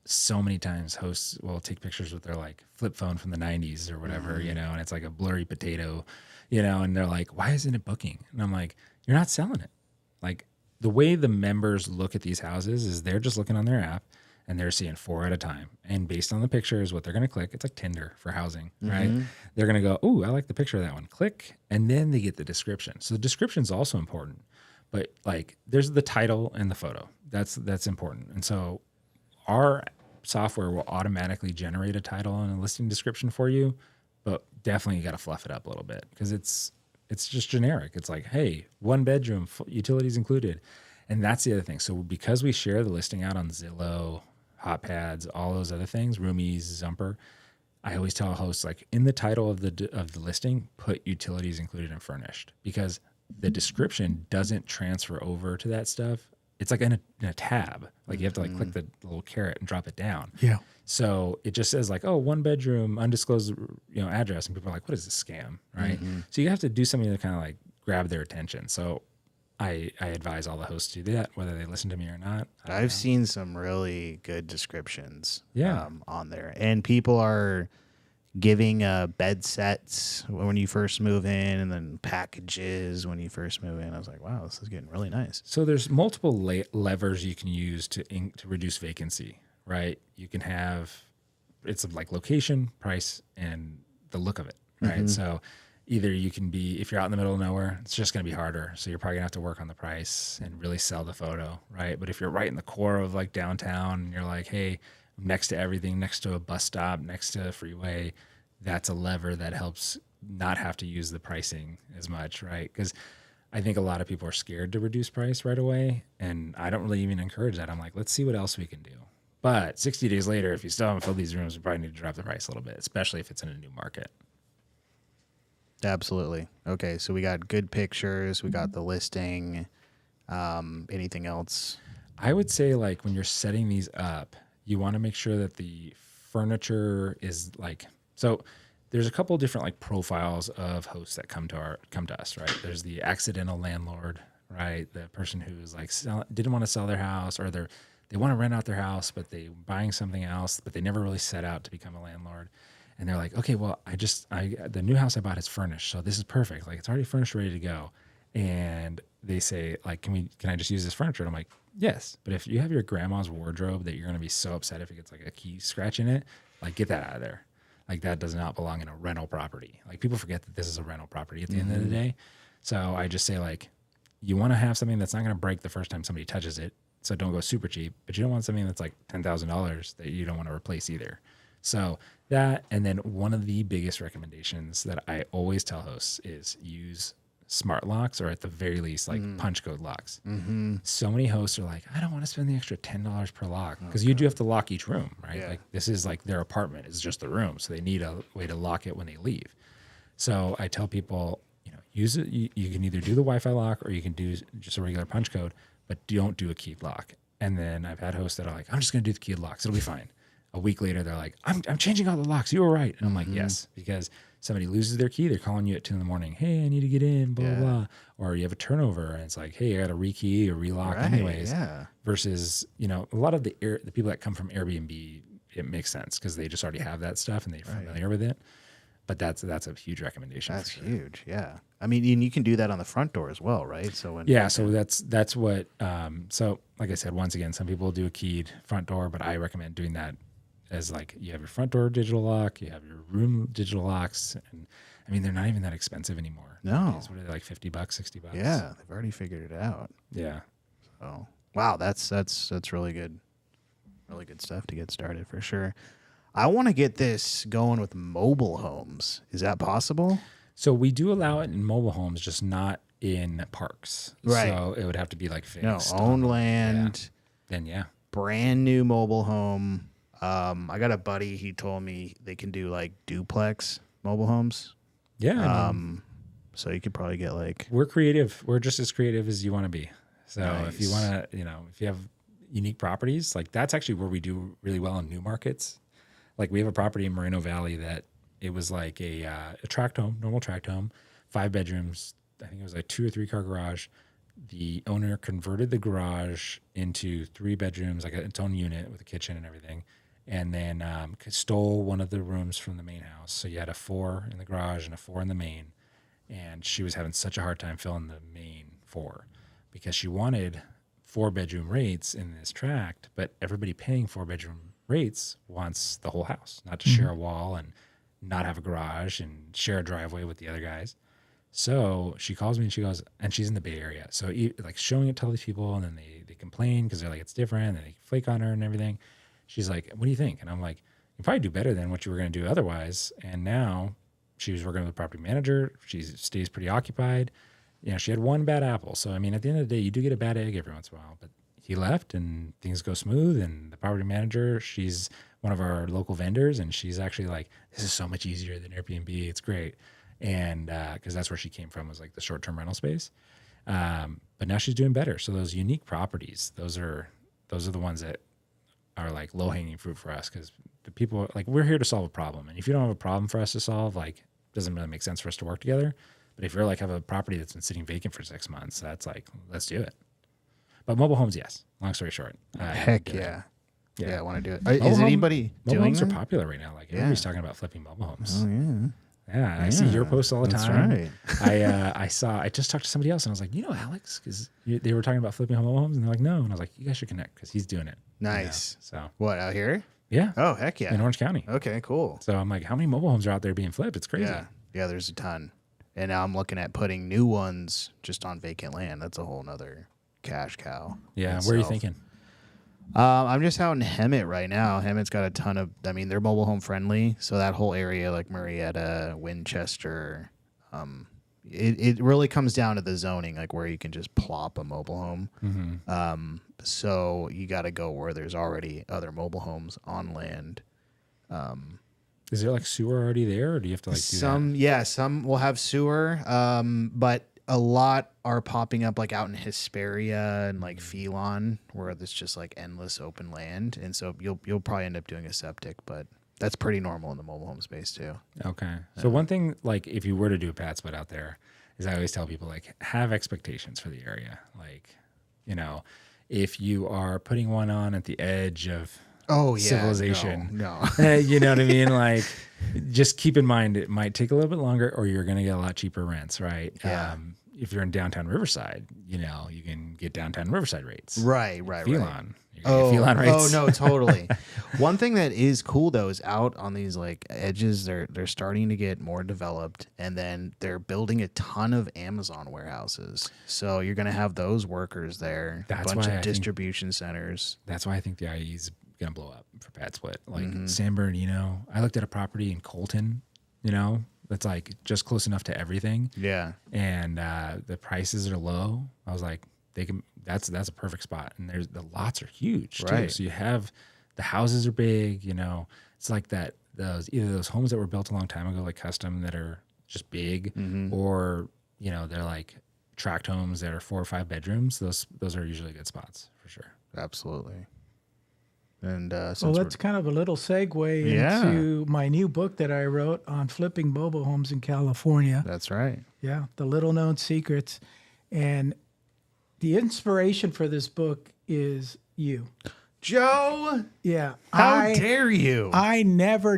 So many times hosts will take pictures with their like flip phone from the 90s or whatever, and it's like a blurry potato, and they're like, why isn't it booking? And I'm like, you're not selling it. Like the way the members look at these houses is they're just looking on their app and they're seeing 4 at a time. And based on the pictures, what they're going to click, it's like Tinder for housing, right? They're going to go, oh, I like the picture of that one. Click. And then they get the description. So the description is also important, but like there's the title and the photo. That's important. And so our software will automatically generate a title and a listing description for you, but definitely you got to fluff it up a little bit because it's just generic. It's like, hey, 1 bedroom, utilities included. And that's the other thing. So because we share the listing out on Zillow, Hotpads, all those other things, Roomies, Zumper, I always tell hosts, like, in the title of the listing, put utilities included and furnished, because the description doesn't transfer over to that stuff. It's like in a tab. Like you have to like click the little caret and drop it down. Yeah. So it just says like, oh, 1 bedroom, undisclosed, address, and people are like, what is this scam, right? So you have to do something to kind of like grab their attention. So I advise all the hosts to do that, whether they listen to me or not. I've seen some really good descriptions Yeah. on there, and people are giving bed sets when you first move in, and then packages when you first move in. I was like, wow, this is getting really nice. So there's multiple levers you can use to reduce vacancy, right? You can have, it's like location, price, and the look of it, right? So either you can be, if you're out in the middle of nowhere, it's just going to be harder. So you're probably gonna have to work on the price and really sell the photo, right? But if you're right in the core of like downtown and you're like, hey, next to everything, next to a bus stop, next to a freeway, that's a lever that helps not have to use the pricing as much, right? Because I think a lot of people are scared to reduce price right away, and I don't really even encourage that. I'm like, let's see what else we can do. But 60 days later, if you still haven't filled these rooms, we probably need to drop the price a little bit, especially if it's in a new market. Absolutely. Okay, so we got good pictures, we got the listing. Anything else? I would say, like, when you're setting these up, you want to make sure that the furniture is like, so there's a couple of different like profiles of hosts that come to us, right? There's the accidental landlord, right? The person who's like didn't want to sell their house, or they want to rent out their house, but they buying something else, but they never really set out to become a landlord. And they're like, okay, well, the new house I bought is furnished, so this is perfect. Like, it's already furnished, ready to go. And they say, like, can I just use this furniture? And I'm like, yes. But if you have your grandma's wardrobe that you're going to be so upset if it gets like a key scratch in it, like, get that out of there. Like, that does not belong in a rental property. Like, people forget that this is a rental property at the end of the day. So I just say, like, you want to have something that's not going to break the first time somebody touches it. So don't go super cheap, but you don't want something that's like $10,000 that you don't want to replace either. So that, and then one of the biggest recommendations that I always tell hosts is use smart locks, or at the very least, like punch code locks. So many hosts are like, I don't want to spend the extra $10 per lock, because you do have to lock each room, right? Yeah. Like, this is like their apartment, it's just the room. So they need a way to lock it when they leave. So I tell people, use it. You can either do the Wi-Fi lock, or you can do just a regular punch code, but don't do a keyed lock. And then I've had hosts that are like, I'm just going to do the keyed locks, it'll be fine. A week later, they're like, I'm changing all the locks. You were right. And I'm like, yes, because somebody loses their key. They're calling you at 2 a.m. Hey, I need to get in, blah, blah, blah. Or you have a turnover, and it's like, hey, I got to rekey or relock anyways. Yeah. Versus, a lot of the people that come from Airbnb, it makes sense because they just already have that stuff and they're familiar with it. But that's a huge recommendation. That's huge. Yeah. I mean, and you can do that on the front door as well, right? So so that's what. So like I said, once again, some people do a keyed front door, but I recommend doing that as like, you have your front door digital lock, you have your room digital locks, and I mean, they're not even that expensive anymore. No. What are they, like $50, $60? Yeah, they've already figured it out. Yeah. So wow, that's really good. Really good stuff to get started for sure. I want to get this going with mobile homes. Is that possible? So we do allow it in mobile homes, just not in parks. Right. So it would have to be like fixed. No, own land. Yeah. Then yeah. Brand new mobile home. I got a buddy, he told me they can do like duplex mobile homes. Yeah. So you could probably get like, we're creative. We're just as creative as you want to be. So Nice. if you want to, if you have unique properties, like, that's actually where we do really well in new markets. Like, we have a property in Moreno Valley that it was like a tract home, normal tract home, 5 bedrooms. I think it was like 2 or 3 car garage. The owner converted the garage into 3 bedrooms, like its own unit with a kitchen and everything. And then stole one of the rooms from the main house. So you had a 4 in the garage and a 4 in the main. And she was having such a hard time filling the main 4 because she wanted 4-bedroom rates in this tract, but everybody paying 4-bedroom rates wants the whole house, not to share a wall and not have a garage and share a driveway with the other guys. So she calls me and she goes, and she's in the Bay Area. So like showing it to all these people, and then they complain because they're like, it's different, and they flake on her and everything. She's like, what do you think? And I'm like, you probably do better than what you were going to do otherwise. And now she was working with a property manager. She stays pretty occupied. She had one bad apple. So, I mean, at the end of the day, you do get a bad egg every once in a while, but he left and things go smooth. And the property manager, she's one of our local vendors, and she's actually like, this is so much easier than Airbnb. It's great. And because that's where she came from, was like the short-term rental space. But now she's doing better. So those unique properties, those are the ones that are like low-hanging fruit for us, because the people, like, we're here to solve a problem. And if you don't have a problem for us to solve, like, it doesn't really make sense for us to work together. But if you're like, have a property that's been sitting vacant for 6 months, that's like, let's do it. But mobile homes, yes. Long story short. Heck yeah. Yeah, I want to do it. Mobile Is home- anybody Mobile doing homes are that? popular right now. Like, everybody's talking about flipping mobile homes. Oh, yeah. Yeah, I see your posts all the That's time. right. I just talked to somebody else, and I was like, you know, Alex, because they were talking about flipping mobile homes, and they're like, no. And I was like, you guys should connect, because he's doing it. Nice. You know? So, What, out here? yeah. Oh, heck yeah. In Orange County. Okay, cool. So I'm like, how many mobile homes are out there being flipped? It's crazy. Yeah, there's a ton. And now I'm looking at putting new ones just on vacant land. That's a whole nother cash cow. Yeah. itself. Where are you thinking? I'm just out in Hemet right now. Hemet's got a ton of, I mean, they're mobile home friendly. So that whole area, like Marietta, Winchester, it really comes down to the zoning, like where you can just plop a mobile home. Mm-hmm. So you got to go where there's already other mobile homes on land. Is there like sewer already there, or do you have to like do Some, yeah, some will have sewer, but a lot are popping up like out in Hesperia and like Phelan, where there's just like endless open land, and so you'll probably end up doing a septic, but that's pretty normal in the mobile home space too. that? Okay. So one thing, like if you were to do a Padsplit out there, is I always tell people, like, have expectations for the area. Like, you know, if you are putting one on at the edge of civilization. No. You know what I mean? Like, just keep in mind, it might take a little bit longer, or you're going to get a lot cheaper rents, right? Yeah. If you're in downtown Riverside, you know, you can get downtown Riverside rates. Right. Phelan. You're gonna get Phelan rates. Oh no, totally. One thing that is cool though is out on these like edges, they're starting to get more developed, and then they're building a ton of Amazon warehouses. So you're gonna have those workers there. That's a bunch why of I think- distribution centers. That's why I think the IE is going to blow up for Padsplit. Like Mm-hmm. San Bernardino, I looked at a property in Colton, you know, that's like just close enough to everything. Yeah. And the prices are low. I was like, that's a perfect spot. And the lots are huge too. Right. So you have, the houses are big, you know, it's like that, either those homes that were built a long time ago, like custom, that are just big, Mm-hmm. or, you know, they're like tract homes that are 4 or 5 bedrooms. Those are usually good spots for sure. Absolutely. And Well, since that's kind of a little segue Yeah. into my new book that I wrote on flipping mobile homes in California. that's right. Yeah, the little known secrets. And the inspiration for this book is you. Joe, Yeah. how dare you? I never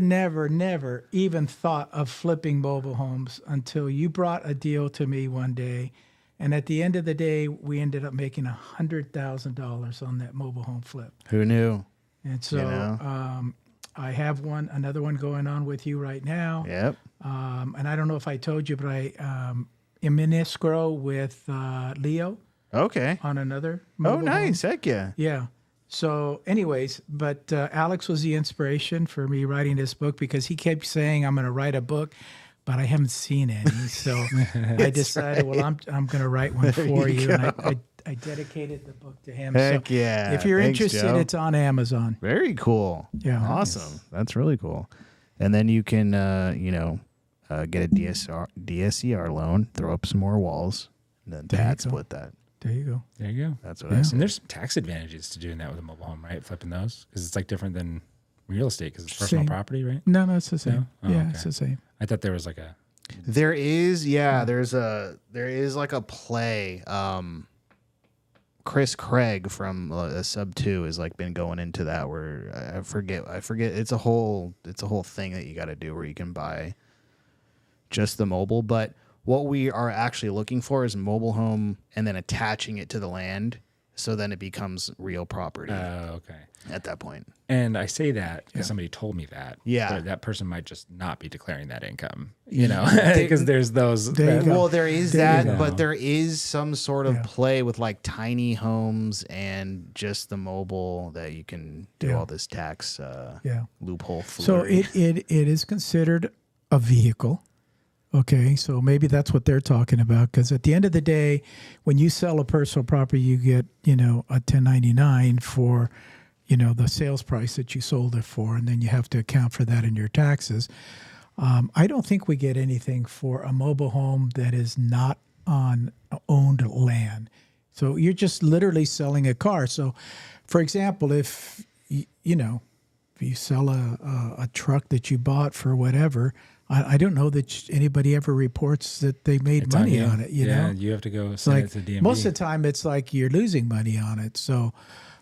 even thought of flipping mobile homes until you brought a deal to me one day. And at the end of the day, we ended up making $100,000 on that mobile home flip. Who knew? And so You know? I have another one going on with you right now. Yep. And I don't know if I told you, but I am in escrow with Leo Okay. on another Oh, mobile home. nice. Heck yeah. Yeah. So anyways, but Alex was the inspiration for me writing this book, because he kept saying, I'm going to write a book, but I haven't seen any. So I decided, well, I'm going to write one for you. And I dedicated the book to him. Heck So yeah. if you're Thanks, interested, Joe. it's on Amazon. Very cool. Yeah. Awesome. That's really cool. And then you can, get a DSCR loan, throw up some more walls, and then There you Pat go. split that. There you go. There you go. That's what I said. And there's some tax advantages to doing that with a mobile home, right? Flipping those, because it's like different than real estate, because it's personal Same. property, right? No, it's the same. No? Oh, yeah, okay. it's the same. I thought there was like a. There is, there is like a play. Chris Craig from Sub 2 has like been going into that, where I forget. It's a whole thing that you got to do where you can buy just the mobile. But what we are actually looking for is a mobile home and then attaching it to the land, so then it becomes real property Okay. at that point. And I say that because somebody told me that. Yeah. But that person might just not be declaring that income, you know, because there's those. There you go. Well, there is There you that, go. but there is some sort of Yeah. play with like tiny homes and just the mobile that you can do Yeah. all this tax Yeah. loophole. So foolery. it is considered a vehicle. Okay, so maybe that's what they're talking about. Because at the end of the day, when you sell a personal property, you get, a 1099 for, the sales price that you sold it for, and then you have to account for that in your taxes. I don't think we get anything for a mobile home that is not on owned land. So you're just literally selling a car. So, for example, if if you sell a truck that you bought for whatever, I don't know that anybody ever reports that they made It's money you. on it. You yeah, know, you have to go it's send like it to DMV. most of the time it's like you're losing money on it. So,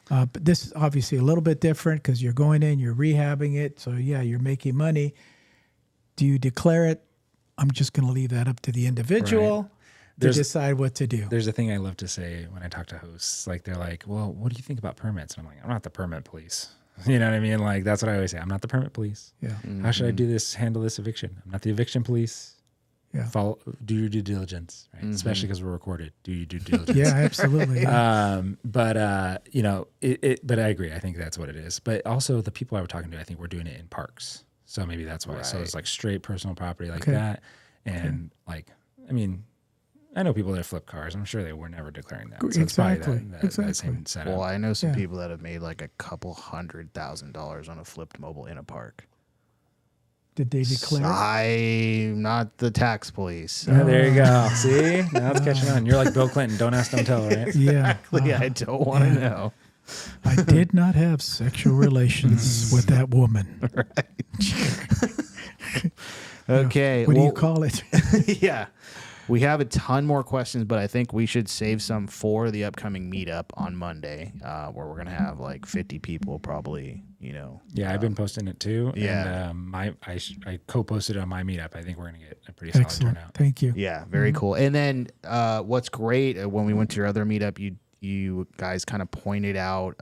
but this is obviously a little bit different because you're going in, you're rehabbing it. So yeah, you're making money. Do you declare it? I'm just going to leave that up to the individual to decide what to do. There's a thing I love to say when I talk to hosts. Like they're like, "Well, what do you think about permits?" And I'm like, "I'm not the permit police." You know what I mean? Like that's what I always say. I'm not the permit police. Yeah. How should I do this? Handle this eviction? I'm not the eviction police. Yeah. Do your due diligence, right? Especially because we're recorded. Do your due diligence. Yeah, absolutely. But I agree. I think that's what it is. But also the people I were talking to, I think we're doing it in parks. So maybe that's why. Right. So it's like straight personal property like that. And I know people that flip cars. I'm sure they were never declaring that. So Exactly. It's probably that same setup. Well, I know some people that have made like a couple $100,000 on a flipped mobile in a park. Did they declare? I'm not the tax police. There you go. See? Now it's catching on. You're like Bill Clinton. Don't ask, don't tell, right? Yeah. Exactly. I don't want to know. I did not have sexual relations with that woman. Okay. What do you call it? Yeah. We have a ton more questions, but I think we should save some for the upcoming meetup on Monday, where we're going to have like 50 people probably, Yeah, I've been posting it too. Yeah. And I co-posted it on my meetup. I think we're going to get a pretty solid Excellent. turnout. Thank you. Yeah, very cool. And then what's great, when we went to your other meetup, you guys kind of pointed out,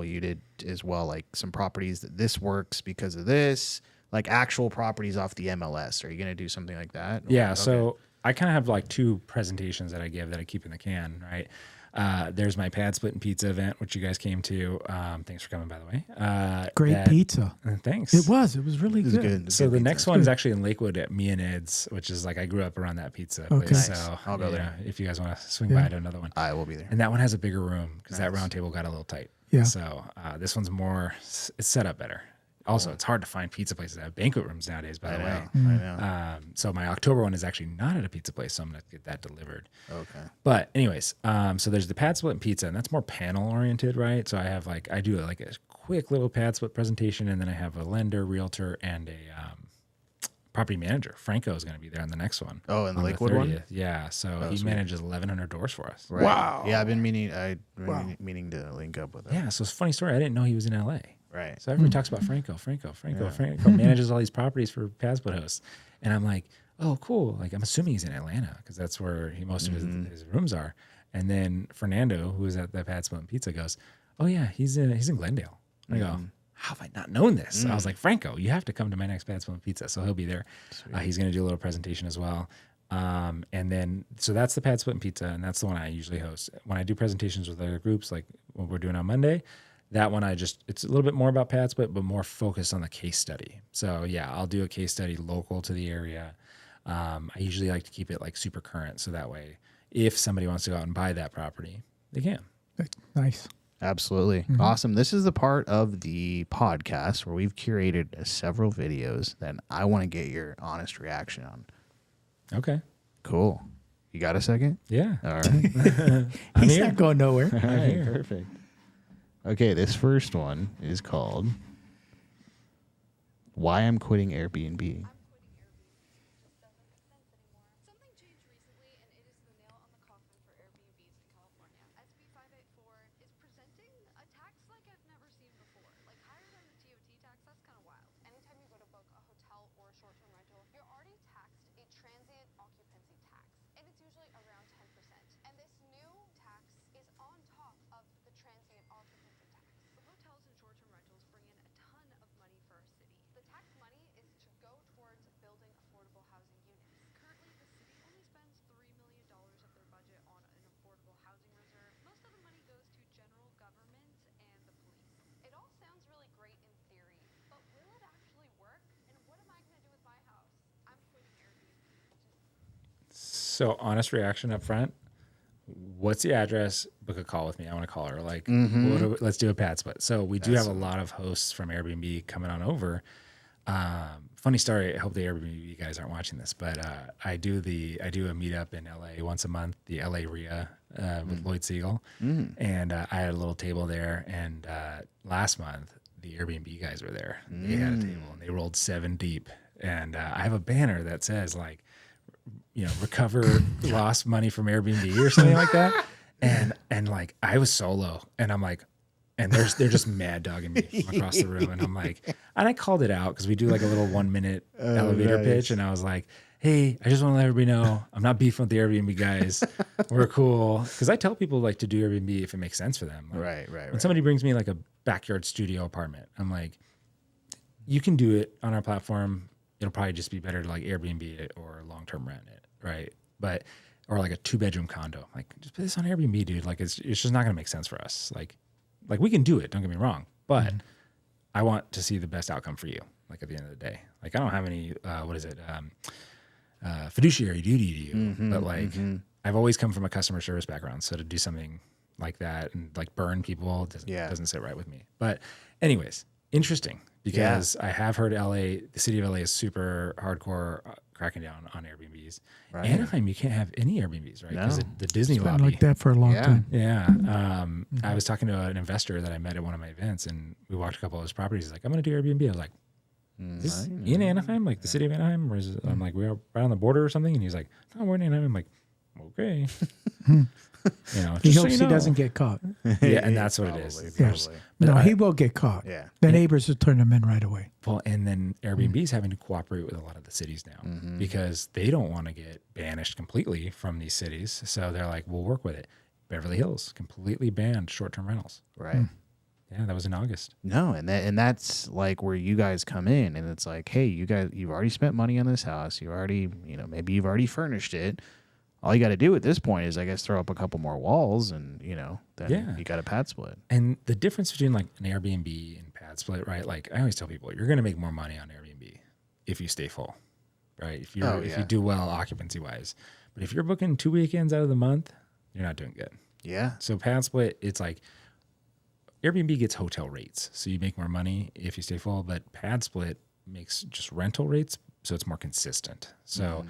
you did as well, like some properties that this works because of this, like actual properties off the MLS. Are you going to do something like that? Yeah, Okay. so I kind of have like two presentations that I give that I keep in the can, right? There's my Padsplit and Pizza event, which you guys came to. Thanks for coming, by the way. Great pizza. Thanks. It was really good. Good. So the next one's actually in Lakewood at Me and Ed's, which is like I grew up around that pizza place. Nice. So I'll go there. if you guys want to swing by to another one, I will be there. and that one has a bigger room because that round table got a little tight. Yeah. So this one's it's set up better. Also, it's hard to find pizza places that have banquet rooms nowadays, by the way. I know. So my October one is actually not at a pizza place, so I'm going to get that delivered. Okay. But anyways, so there's the Padsplit and Pizza, and that's more panel oriented, right? So I do like a quick little Padsplit presentation, and then I have a lender, realtor, and a property manager. Franco is going to be there on the next one. Oh, in the on Lakewood one? Yeah. So he sweet. manages 1,100 doors for us. Right. Wow. Yeah, I've been meaning to link up with him. Yeah. So it's a funny story. I didn't know he was in LA. Right. So everybody talks about Franco. Franco manages all these properties for Padsplit hosts. And I'm like, oh, cool. Like, I'm assuming he's in Atlanta because that's where most of his rooms are. And then Fernando, who was at the Padsplit and Pizza, goes, oh, yeah, he's in Glendale. And I go, how have I not known this? I was like, Franco, you have to come to my next Padsplit and Pizza. So he'll be there. He's going to do a little presentation as well. And then, so that's the Padsplit and Pizza, and that's the one I usually host. When I do presentations with other groups, like what we're doing on Monday, that one it's a little bit more about Padsplit, but more focused on the case study. So yeah, I'll do a case study local to the area. I usually like to keep it like super current, so that way, if somebody wants to go out and buy that property, they can. Nice. Absolutely. Awesome. This is the part of the podcast where we've curated several videos that I want to get your honest reaction on. Okay. Cool. You got a second? Yeah. All right. He's not going nowhere. All right. Perfect. Okay, this first one is called Why I'm Quitting Airbnb. Something changed recently, and it is the nail on the coffin for Airbnbs in California. SB 584 is presenting a tax like I've never seen before, like higher than the TOT tax. That's kind of wild. Anytime you go to book a hotel or a short-term rental, you're already taxed a transient occupancy tax, and it's usually around 10%. And this new tax is on top of the transient occupancy tax. The hotels and short-term rentals bring in a ton of money for our city. The tax money is to go towards building affordable housing units. Currently, the city only spends $3 million of their budget on an affordable housing reserve. Most of the money goes to general government and the police. It all sounds really great in theory, but will it actually work? And what am I going to do with my house? I'm quitting Airbnb. So honest reaction up front. What's the address? Book a call with me. I want to call her. Like, let's do a pad split. So we do have a lot of hosts from Airbnb coming on over. Funny story. I hope the Airbnb guys aren't watching this, but I do a meetup in LA once a month, the LA RIA with Lloyd Siegel, and I had a little table there. And last month, the Airbnb guys were there. They had a table and they rolled 7 deep. And I have a banner that says like, recover lost money from Airbnb or something like that. And like I was solo, and I'm like, and they're just mad dogging me from across the room, and I'm like, and I called it out because we do like a little 1 minute elevator pitch, and I was like, hey, I just want to let everybody know I'm not beefing with the Airbnb guys. We're cool, because I tell people like to do Airbnb if it makes sense for them. Like, Right. When somebody brings me like a backyard studio apartment, I'm like, you can do it on our platform. It'll probably just be better to like Airbnb it or long term rent it, right? But or like a 2-bedroom condo. Like just put this on Airbnb, dude. Like it's just not gonna make sense for us. Like we can do it, don't get me wrong, but I want to see the best outcome for you. Like at the end of the day, like I don't have any fiduciary duty to you, but like I've always come from a customer service background, so to do something like that and like burn people doesn't sit right with me. But anyways, interesting because I have heard the city of LA is super hardcore cracking down on Airbnbs. Right. Anaheim, you can't have any Airbnbs, right? Because the Disney It's been lobby. like that for a long time. Yeah. I was talking to an investor that I met at one of my events, and we walked a couple of his properties. He's like, I'm going to do Airbnb. I was like, is this in Anaheim, like the city of Anaheim? Or is it, I'm like, we're right on the border or something? And he's like, no, we're in Anaheim. I'm like, okay. He hopes he doesn't get caught. Yeah, and that's what it is. Yes. No, he will get caught. Yeah. The neighbors will turn him in right away. Well, and then Airbnb is having to cooperate with a lot of the cities now because they don't want to get banished completely from these cities. So they're like, we'll work with it. Beverly Hills completely banned short-term rentals. Right. Yeah, that was in August. No, and that's like where you guys come in, and it's like, hey, you've already spent money on this house. You already, maybe you've already furnished it. All you got to do at this point is, I guess, throw up a couple more walls, and then you got a pad split. And the difference between like an Airbnb and pad split, right? Like I always tell people, you're going to make more money on Airbnb if you stay full, right? If you do well occupancy wise, but if you're booking 2 weekends out of the month, you're not doing good. Yeah. So pad split, it's like Airbnb gets hotel rates, so you make more money if you stay full, but pad split makes just rental rates, so it's more consistent. So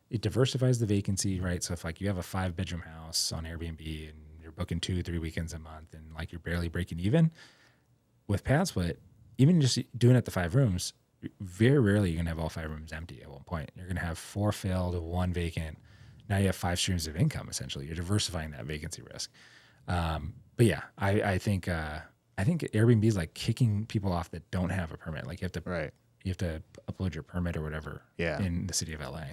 it diversifies the vacancy, right? So if like you have a 5-bedroom house on Airbnb and you're booking 2-3 weekends a month and like you're barely breaking even, with pad split, even just doing it the 5 rooms, very rarely you're gonna have all 5 rooms empty at one point. You're gonna have 4 filled, 1 vacant. Now you have 5 streams of income. Essentially, you're diversifying that vacancy risk. But yeah, I think Airbnb is like kicking people off that don't have a permit. Like you have to upload your permit or whatever. In the city of LA.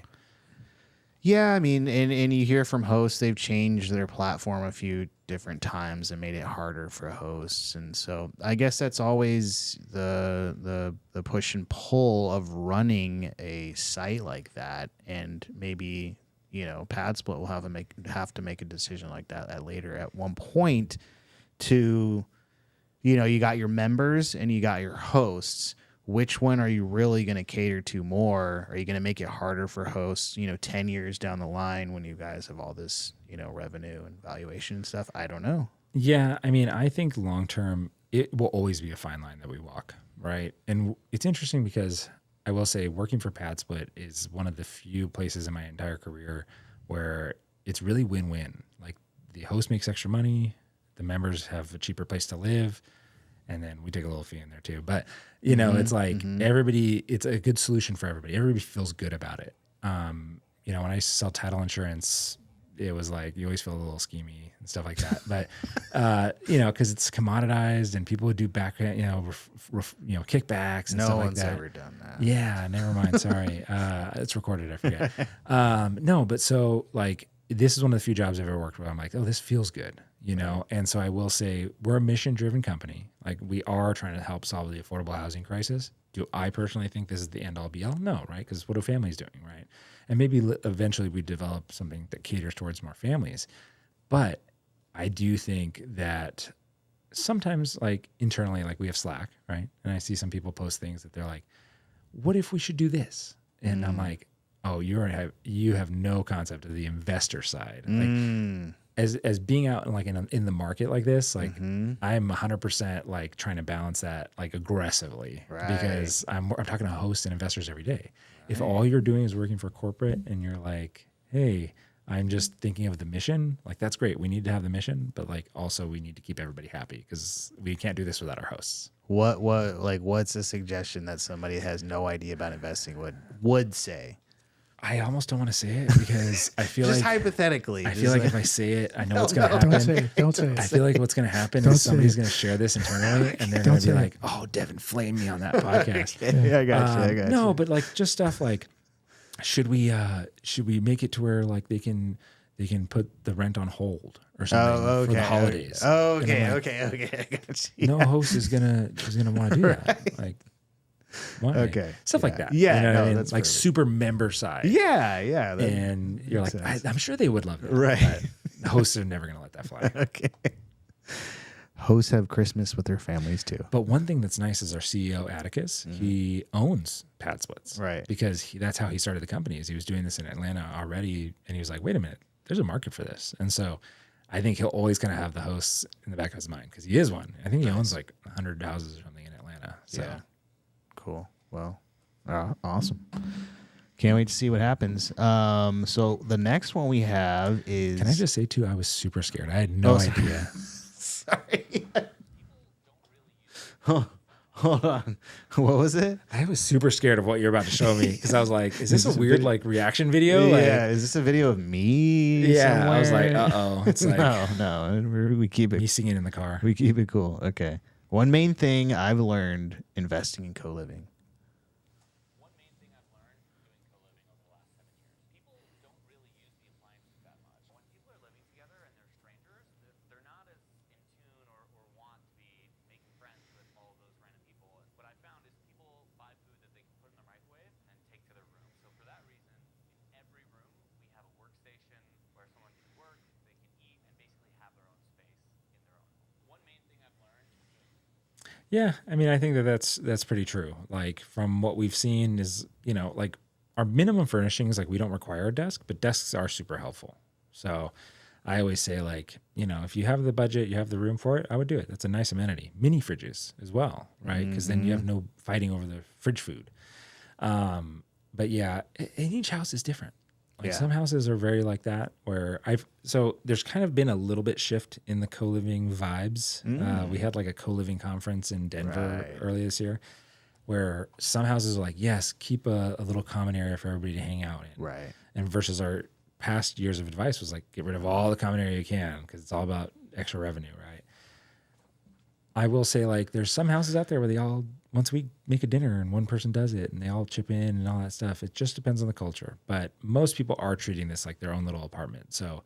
Yeah, I mean, and you hear from hosts, they've changed their platform a few different times and made it harder for hosts. And so I guess that's always the push and pull of running a site like that. And maybe, Padsplit will have to make a decision like that later at one point to, you got your members and you got your hosts. Which one are you really going to cater to more? Are you going to make it harder for hosts, 10 years down the line when you guys have all this, revenue and valuation and stuff? I don't know. Yeah. I mean, I think long-term, it will always be a fine line that we walk, right? And it's interesting because I will say working for Padsplit is one of the few places in my entire career where it's really win-win. Like the host makes extra money, the members have a cheaper place to live, and then we take a little fee in there too. But, it's like everybody, it's a good solution for everybody. Everybody feels good about it. When I used to sell title insurance, it was like, you always feel a little schemy and stuff like that. But, cause it's commoditized and people would do back, kickbacks and stuff like that. No one's ever done that. Yeah. Never mind. Sorry. It's recorded. I forget. No, but so like, this is one of the few jobs I've ever worked where I'm like, oh, this feels good, And so I will say we're a mission-driven company. Like we are trying to help solve the affordable housing crisis. Do I personally think this is the end-all be-all? No, right? Because what are families doing, right? And maybe eventually we develop something that caters towards more families. But I do think that sometimes, like internally, like we have Slack, right? And I see some people post things that they're like, what if we should do this? And I'm like, oh, you have no concept of the investor side. Like as being out in the market like this, like I'm 100% like trying to balance that like aggressively because I'm talking to hosts and investors every day. If all you're doing is working for corporate and you're like, hey, I'm just thinking of the mission, like that's great. We need to have the mission, but like also we need to keep everybody happy because we can't do this without our hosts. What's a suggestion that somebody that has no idea about investing would say? I almost don't want to say it because I feel Just like hypothetically. I feel like if I say it, I know what's going to happen. Don't say it. I feel like what's going to happen is somebody's going to share this internally and they're going to be like, oh, Devin flamed me on that podcast. I got you. No, but like just stuff like, should we make it to where like they can put the rent on hold or something for the holidays? Okay. I got you. No host is gonna want to do that. Like, why? Okay. Stuff like that. Yeah, you know what I mean? that's like perfect. super member side. Yeah. And you're like, I'm sure they would love it. Right. But hosts are never gonna let that fly. Okay. Hosts have Christmas with their families too. But one thing that's nice is our CEO Atticus. He owns Padsplits, Right. Because that's how he started the company. Is he was doing this in Atlanta already, and he was like, "Wait a minute, there's a market for this." And so, I think he'll always kind of have the hosts in the back of his mind because he is one. I think he owns like 100 houses or something in Atlanta. So, Yeah. Cool. Well, awesome. Can't wait to see what happens. So the next one we have is. can I just say too? I was super scared. I had no idea. Sorry. Hold on. What was it? I was super scared of what you're about to show me because I was like, "Is this a weird like reaction video?" Yeah. Like, Is this a video of me? yeah. I was like, somewhere? "Uh oh." It's like No. We keep me it. singing in the car. We keep it cool. Okay. One main thing I've learned investing in co-living. One main thing I've learned doing co-living over the last 7 years, people don't really use the appliances that much. When people are living together and they're strangers, they're not as in tune or want to be making friends with all of those random people. And what I found is people buy food that they can put in the microwave and take to their room. So for that reason, in every room, we have a workstation where someone can work, they can eat, and basically have their own space in their own home. One main thing I've learned Yeah, I mean, I think that's pretty true. Like from what we've seen is, like our minimum furnishings, like we don't require a desk, but desks are super helpful. So I always say like, if you have the budget, you have the room for it, I would do it. That's a nice amenity. Mini fridges as well, right? Because then you have no fighting over the fridge food. But yeah, and each house is different. Like some houses are very like that where so there's kind of been a little bit shift in the co-living vibes. We had like a co-living conference in Denver earlier this year where some houses are like, yes, keep a little common area for everybody to hang out in. Right. And versus our past years of advice was like, get rid of all the common area you can because it's all about extra revenue, right? I will say like there's some houses out there where they all, once we make a dinner and one person does it and they all chip in and all that stuff, it just depends on the culture. But most people are treating this like their own little apartment. So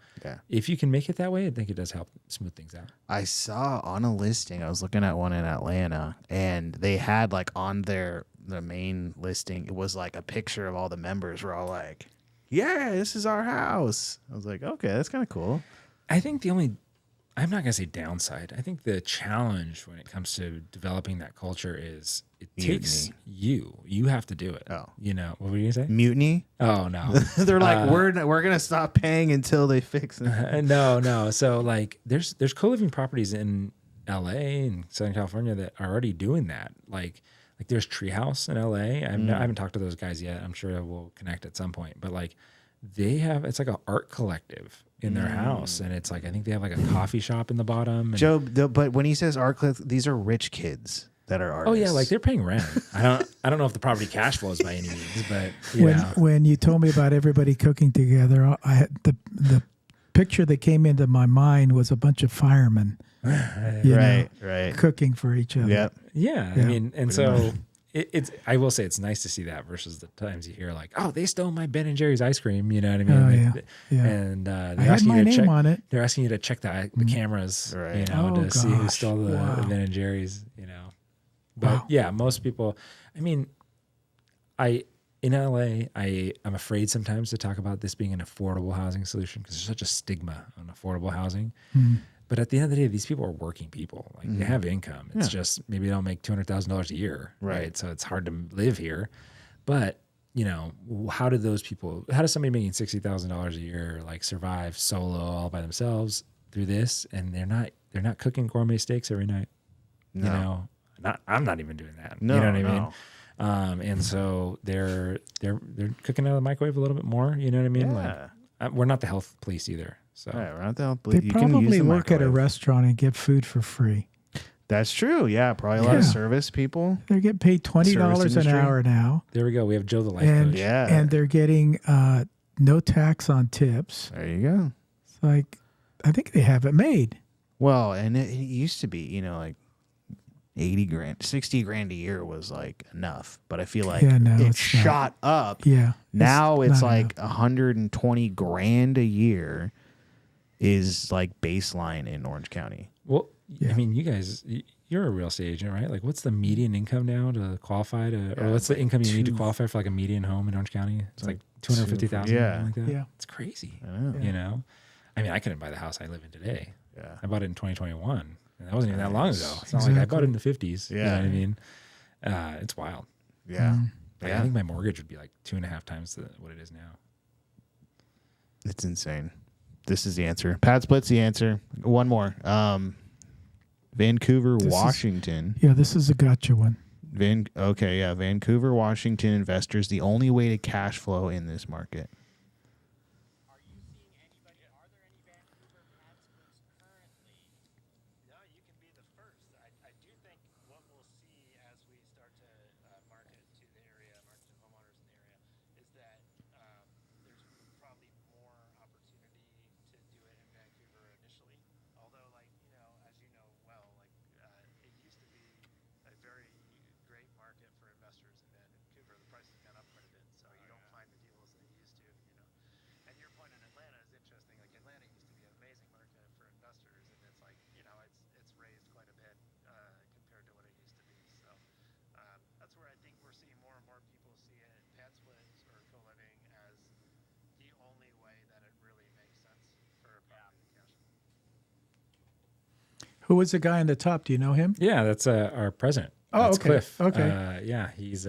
if you can make it that way, I think it does help smooth things out. I saw on a listing, I was looking at one in Atlanta, and they had like on the main listing, it was like a picture of all the members were all like, yeah, this is our house. I was like, okay, that's kind of cool. I think I'm not going to say downside. I think the challenge when it comes to developing that culture is it takes you. You have to do it. Oh. What were you going to say? Mutiny? Oh, no. They're like, we're going to stop paying until they fix it. No. So like there's co-living properties in LA and Southern California that are already doing that. Like there's Treehouse in LA. I haven't talked to those guys yet. I'm sure we'll connect at some point. But like it's like an art collective in their house, and it's like I think they have like a coffee shop in the bottom. And, Joe, but when he says art collective, these are rich kids that are artists. oh yeah, like they're paying rent. I don't know if the property cash flows by any means, but when you told me about everybody cooking together, I had the picture that came into my mind was a bunch of firemen, right, cooking for each other. Yep. Yeah. I mean, and so I will say it's nice to see that versus the times you hear like, oh, they stole my Ben and Jerry's ice cream. You know what I mean? Oh, yeah. And I had my name on it. They're asking you to check the cameras, Right. to see who gosh. stole the Ben and Jerry's. But yeah, most people. I mean, in LA, I'm afraid sometimes to talk about this being an affordable housing solution because there's such a stigma on affordable housing. But at the end of the day, these people are working people. Like they have income. It's just maybe they don't make $200,000 a year, right? So it's hard to live here. But how does somebody making $60,000 a year like survive solo all by themselves through this? And they're not cooking gourmet steaks every night. No. I'm not even doing that. No, you know what no. I mean? And so they're cooking out of the microwave a little bit more. You know what I mean? Yeah. Like, we're not the health police either. So Right, we're not the They you can use probably the work at a microwave. restaurant and get food for free. That's true. Yeah, probably a lot of Yeah. service people. They're getting paid $20 an industry. hour now, there we go. We have Joe the life and coach. Yeah. and they're getting no tax on tips. There you go. It's like, I think they have it made. Well, and it used to be, like 80 grand, 60 grand a year was like enough. But I feel like Yeah, no, it it's not. shot up. Yeah. Now it's not like enough. 120 grand a year is like baseline in Orange County. Well, Yeah. I mean, you guys, you're a real estate agent, right? Like, what's the median income now to qualify to, or what's the income you need to qualify for like a median home in Orange County? It's like 250,000. Yeah. Like that. Yeah. It's crazy. I know. Yeah. You know, I mean, I couldn't buy the house I live in today. Yeah. I bought it in 2021. And that wasn't even that long ago. It's not like I bought it in the 50s. You know Yeah. what I mean? It's wild. Yeah. Like, Yeah. I think my mortgage would be like 2.5 times what it is now. It's insane. This is the answer. Padsplit's the answer. One more. Vancouver, This is- Washington. Yeah, this is a gotcha one. Vancouver, Washington investors, the only way to cash flow in this market. Are there any Vancouver Padsplits currently? No, you can be the first. I do think what we'll see as we start to market to the area, market to homeowners in the area, is that there's probably more opportunity to do it in Vancouver initially. Although, like, as you know well, like it used to be a very great market for investors in Vancouver. The price has gone up quite a bit, so you don't find the deals that you used to. And your point in Atlanta is interesting. Like, Atlanta used to be an amazing market for investors, and it's like, it's raised quite a bit compared to what it used to be. So that's where I think we're seeing more and more people see it, pad splits or co-living, as the only way that it really makes sense for a property to cash flow. Who was the guy on the top? Do you know him? Yeah, that's our president. Oh, That's okay. Cliff. Okay. Yeah, he's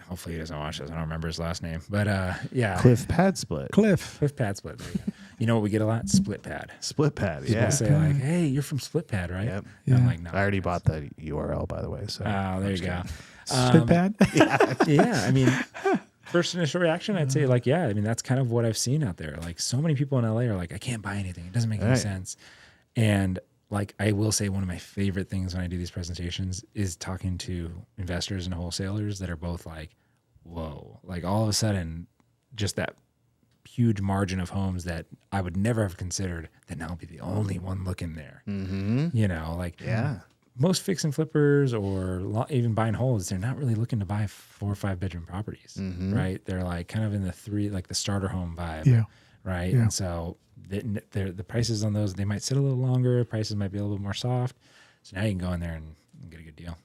hopefully he doesn't watch this. I don't remember his last name, but yeah, Cliff Padsplit. Cliff. Cliff Padsplit. There you go. You know what we get a lot? Split Pad. Split Pad. People Yeah. say like, "Hey, you're from Split Pad, right?" Yep. And I'm Yeah. like, "No." I already bought the URL, by the way. So Oh, there you go. Spit pad? Yeah, I mean, first initial reaction, I'd say like, yeah, I mean, that's kind of what I've seen out there. Like, so many people in LA are like, I can't buy anything. It doesn't make any Right. sense. And like, I will say one of my favorite things when I do these presentations is talking to investors and wholesalers that are both like, whoa, like all of a sudden, just that huge margin of homes that I would never have considered that now I'll be the only one looking there. Mm-hmm. You know, like Yeah. most fix and flippers or even buying holds, they're not really looking to buy 4 or 5 bedroom properties, right? They're like kind of in the 3, like the starter home vibe, Yeah. right? Yeah. And so the prices on those, they might sit a little longer. Prices might be a little bit more soft. So now you can go in there and get a good deal.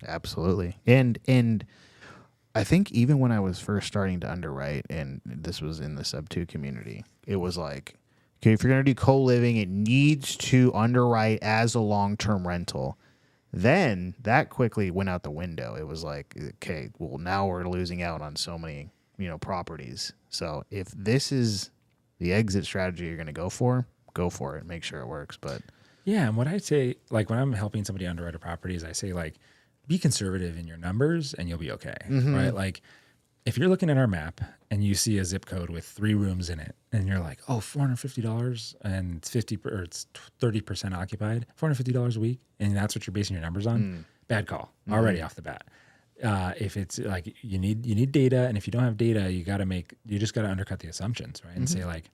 Absolutely. And I think even when I was first starting to underwrite, and this was in the sub 2 community, it was like, okay, if you're going to do co-living, it needs to underwrite as a long-term rental. Then that quickly went out the window. It was like, okay, well, now we're losing out on so many, properties. So if this is the exit strategy you're going to go for it. Make sure it works. But Yeah. And what I say, like when I'm helping somebody underwrite a property is I say like, be conservative in your numbers and you'll be okay. Right. Like if you're looking at our map and you see a zip code with 3 rooms in it and you're like, oh, $450 and it's 30% occupied, $450 a week. And that's what you're basing your numbers on. Bad call already off the bat. If it's like you need data, and if you don't have data, you just got to undercut the assumptions, right? And say like,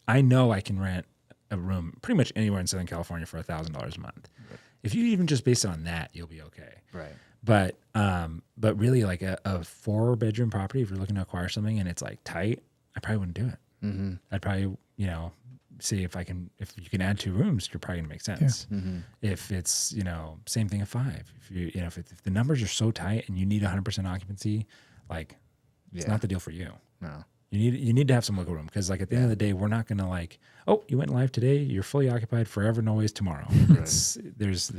I know I can rent a room pretty much anywhere in Southern California for $1,000 a month. Right. If you even just base it on that, you'll be okay. right. But really like a 4-bedroom property, if you're looking to acquire something and it's like tight, I probably wouldn't do it. Mm-hmm. I'd probably, see if you can add 2 rooms, you're probably gonna make sense. Yeah. Mm-hmm. If it's, same thing at 5, if the numbers are so tight and you need 100% occupancy, like it's not the deal for you. No. You need to have some wiggle room because like at the end of the day, we're not going to like, oh, you went live today, you're fully occupied forever, no ways tomorrow. There's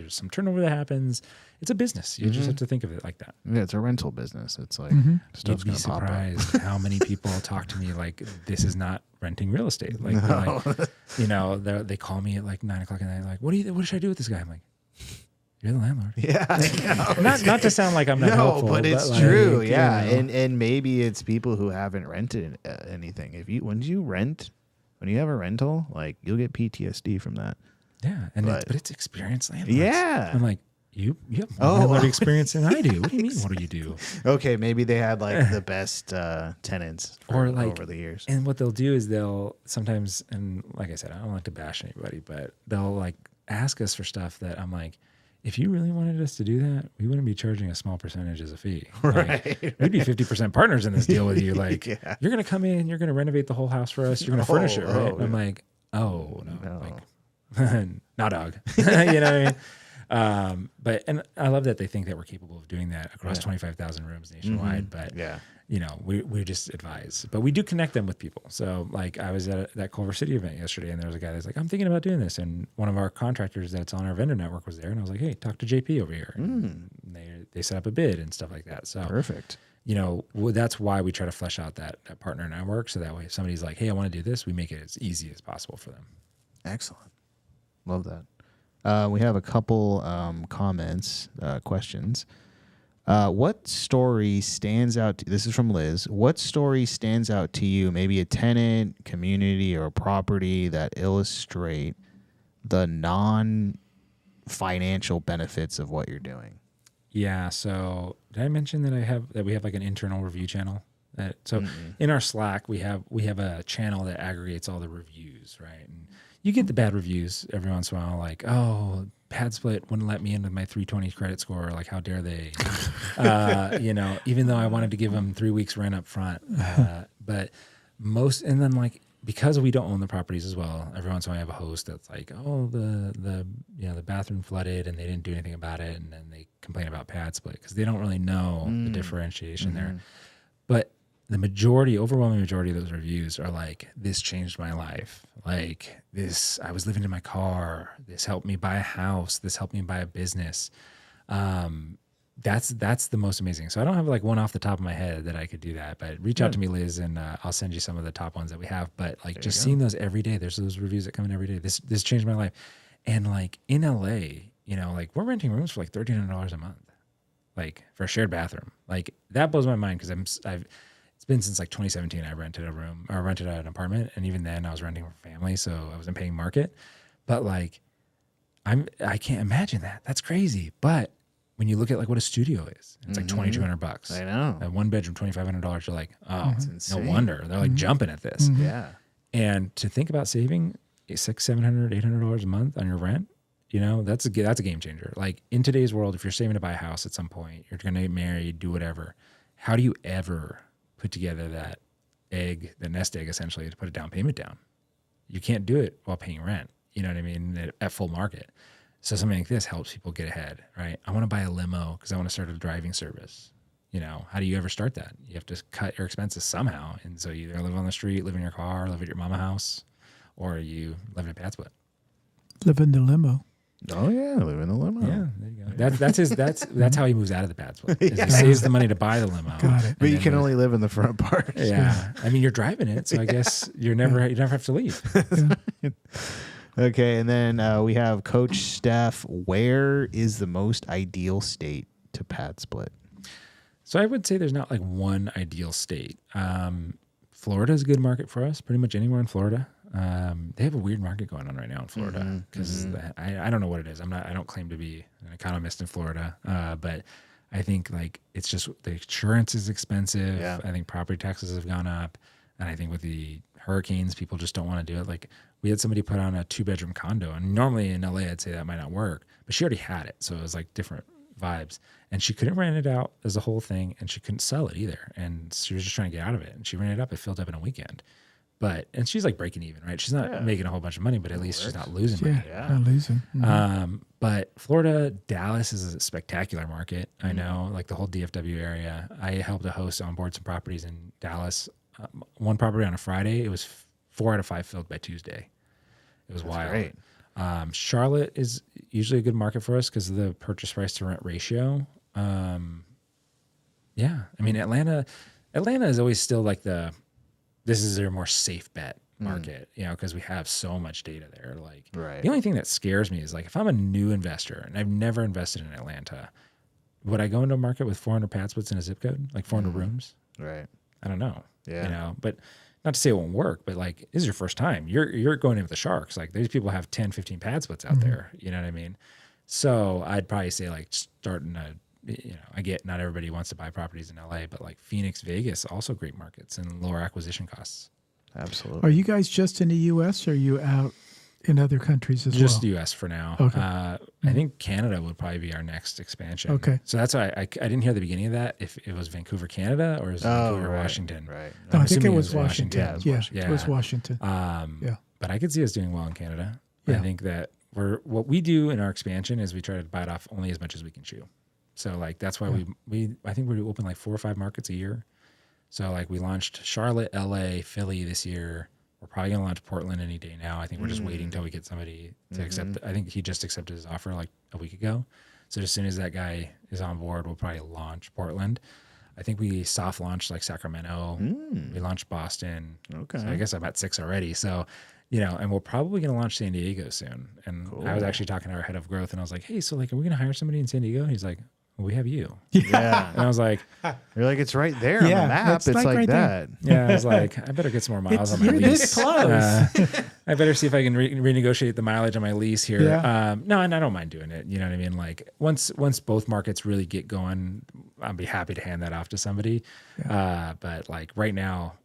some turnover that happens. It's a business. You just have to think of it like that. Yeah, it's a rental business. It's like stuff's You'd be gonna pop up. surprised how many people talk to me like this is not renting real estate. Like, they're like you know, they call me at like 9 o'clock at night, like, what should I do with this guy? I'm like, you're the landlord. Yeah, I know. Not to sound like I'm not No, helpful, but it's like, true. you Yeah, know. and maybe it's people who haven't rented anything. When you have a rental, like you'll get PTSD from that. Yeah, and But- but it's experienced landlords. Yeah. I'm like, you have more landlord experience than I do. What do you mean? What do you do? Okay, maybe they had like the best tenants Or like over the years. And what they'll do is they'll sometimes, and like I said, I don't like to bash anybody, but they'll like ask us for stuff that I'm like, if you really wanted us to do that, we wouldn't be charging a small percentage as a fee. Like, we'd be 50% partners in this deal with you. Like, Yeah. you're going to come in, you're going to renovate the whole house for us, you're going to furnish it, right? And I'm yeah. like, oh, no. No. Like, nah, dog. You know what I mean? But, and I love that they think that we're capable of doing that across 25,000 rooms nationwide. But, Yeah. you know, we just advise, but we do connect them with people. So like I was at that Culver City event yesterday and there was a guy that's like, I'm thinking about doing this. And one of our contractors that's on our vendor network was there. And I was like, hey, talk to JP over here. And they set up a bid and stuff like that. So, Perfect. you know, that's why we try to flesh out that partner network. So that way, if somebody's like, hey, I want to do this, we make it as easy as possible for them. Excellent. Love that. We have a couple comments, questions. What story stands out? This is from Liz. What story stands out to you? Maybe a tenant, community, or a property that illustrate the non-financial benefits of what you're doing. Yeah. So did I mention that we have like an internal review channel? In our Slack we have a channel that aggregates all the reviews, right? And you get the bad reviews every once in a while, like, oh, Padsplit wouldn't let me in with my 320 credit score. Like, how dare they? You know, even though I wanted to give them 3 weeks rent up front. But and then like, because we don't own the properties as well, every once in a while I have a host that's like, oh, the bathroom flooded and they didn't do anything about it. And then they complain about Padsplit because they don't really know the differentiation there. But the overwhelming majority of those reviews are like, this changed my life. Like this, I was living in my car. This helped me buy a house. This helped me buy a business. That's the most amazing. So I don't have like one off the top of my head that I could do that, but reach out to me, Liz, and I'll send you some of the top ones that we have. But like just seeing those every day, there's those reviews that come in every day. This changed my life. And like in LA, you know, like we're renting rooms for like $1,300 a month, like for a shared bathroom. Like that blows my mind because it's been since like 2017 I rented an apartment, and even then I was renting for family, so I wasn't paying market. But like I can't imagine that. That's crazy. But when you look at like what a studio is, it's like $2,200. I know. A one bedroom, $2,500. You're like, oh, no insane. wonder they're like jumping at this. Yeah. And to think about saving $600, $700, $800 a month on your rent, you know, that's a game changer. Like in today's world, if you're saving to buy a house at some point, you're going to get married, do whatever. How do you ever put together the nest egg essentially to put a down payment down? You can't do it while paying rent. You know what I mean? At full market. So something like this helps people get ahead, right? I want to buy a limo because I want to start a driving service. You know, how do you ever start that? You have to cut your expenses somehow. And so you either live on the street, live in your car, live at your mama house, or you live in a Padsplit. Live in the limo. Oh yeah, live in a limo. Yeah, there you go. That's how he moves out of the Padsplit. He saves the money to buy the limo. Got it. But you can only live in the front part. Yeah. I mean, you're driving it, so I guess you never have to leave. Okay, and then we have Coach Steph. Where is the most ideal state to Padsplit? So I would say there's not like one ideal state. Florida is a good market for us. Pretty much anywhere in Florida. They have a weird market going on right now in Florida because I don't know what it is. I don't claim to be an economist in Florida, but I think like it's just the insurance is expensive. Yeah. I think property taxes have gone up, and I think with the hurricanes, people just don't want to do it. Like we had somebody put on a 2-bedroom condo, and normally in LA, I'd say that might not work, but she already had it, so it was like different vibes, and she couldn't rent it out as a whole thing, and she couldn't sell it either, and she was just trying to get out of it, and she rented it up. It filled up in a weekend. And she's like breaking even, right? She's not making a whole bunch of money, but at least she's not losing money. Not losing. But Florida, Dallas is a spectacular market. I know, like the whole DFW area. I helped a host onboard some properties in Dallas one property on a Friday. It was 4 out of 5 filled by Tuesday. It was wild. great. Charlotte is usually a good market for us because of the purchase price to rent ratio. Yeah, I mean Atlanta is always still like this is their more safe bet market, you know, because we have so much data there. Like Right. the only thing that scares me is like if I'm a new investor and I've never invested in Atlanta, would I go into a market with 400 pad splits in a zip code, like 400 rooms? Right. I don't know. Yeah. You know, but not to say it won't work, but like this is your first time. You're going in with the sharks. Like these people have 10, 15 pad splits out there. You know what I mean? So I'd probably say like starting I get not everybody wants to buy properties in LA, but like Phoenix, Vegas, also great markets and lower acquisition costs. Absolutely. Are you guys just in the U.S. or are you out in other countries as Just well? U.S. for now. Okay. I think Canada would probably be our next expansion. Okay. So that's why I didn't hear the beginning of that. If it was Vancouver, Canada, or is it Vancouver, right. Washington? Right. No, I'm I think it assuming was Washington. Yeah, it was Yeah, Washington. it was Washington. Yeah. But I could see us doing well in Canada. I Yeah. think that what we do in our expansion is we try to bite off only as much as we can chew. So like that's why I think we open like 4 or 5 markets a year. So like we launched Charlotte, LA, Philly this year. We're probably gonna launch Portland any day now. I think we're just waiting until we get somebody to accept. I think he just accepted his offer like a week ago. So as soon as that guy is on board, we'll probably launch Portland. I think we soft launched like Sacramento. We launched Boston. Okay. So I guess I'm at 6 already. So, you know, and we're probably going to launch San Diego soon. And I was actually talking to our head of growth and I was like, hey, so like, are we going to hire somebody in San Diego? And he's like, well, we have you. Yeah. And I was like, You're like, it's right there on Yeah, the map. it's It's like like right that. yeah, I was like, I better get some more miles on my You're lease. this close. I better see if I can renegotiate the mileage on my lease here. Yeah. No, and I don't mind doing it. You know what I mean? Like once both markets really get going, I'll be happy to hand that off to somebody. But like right now,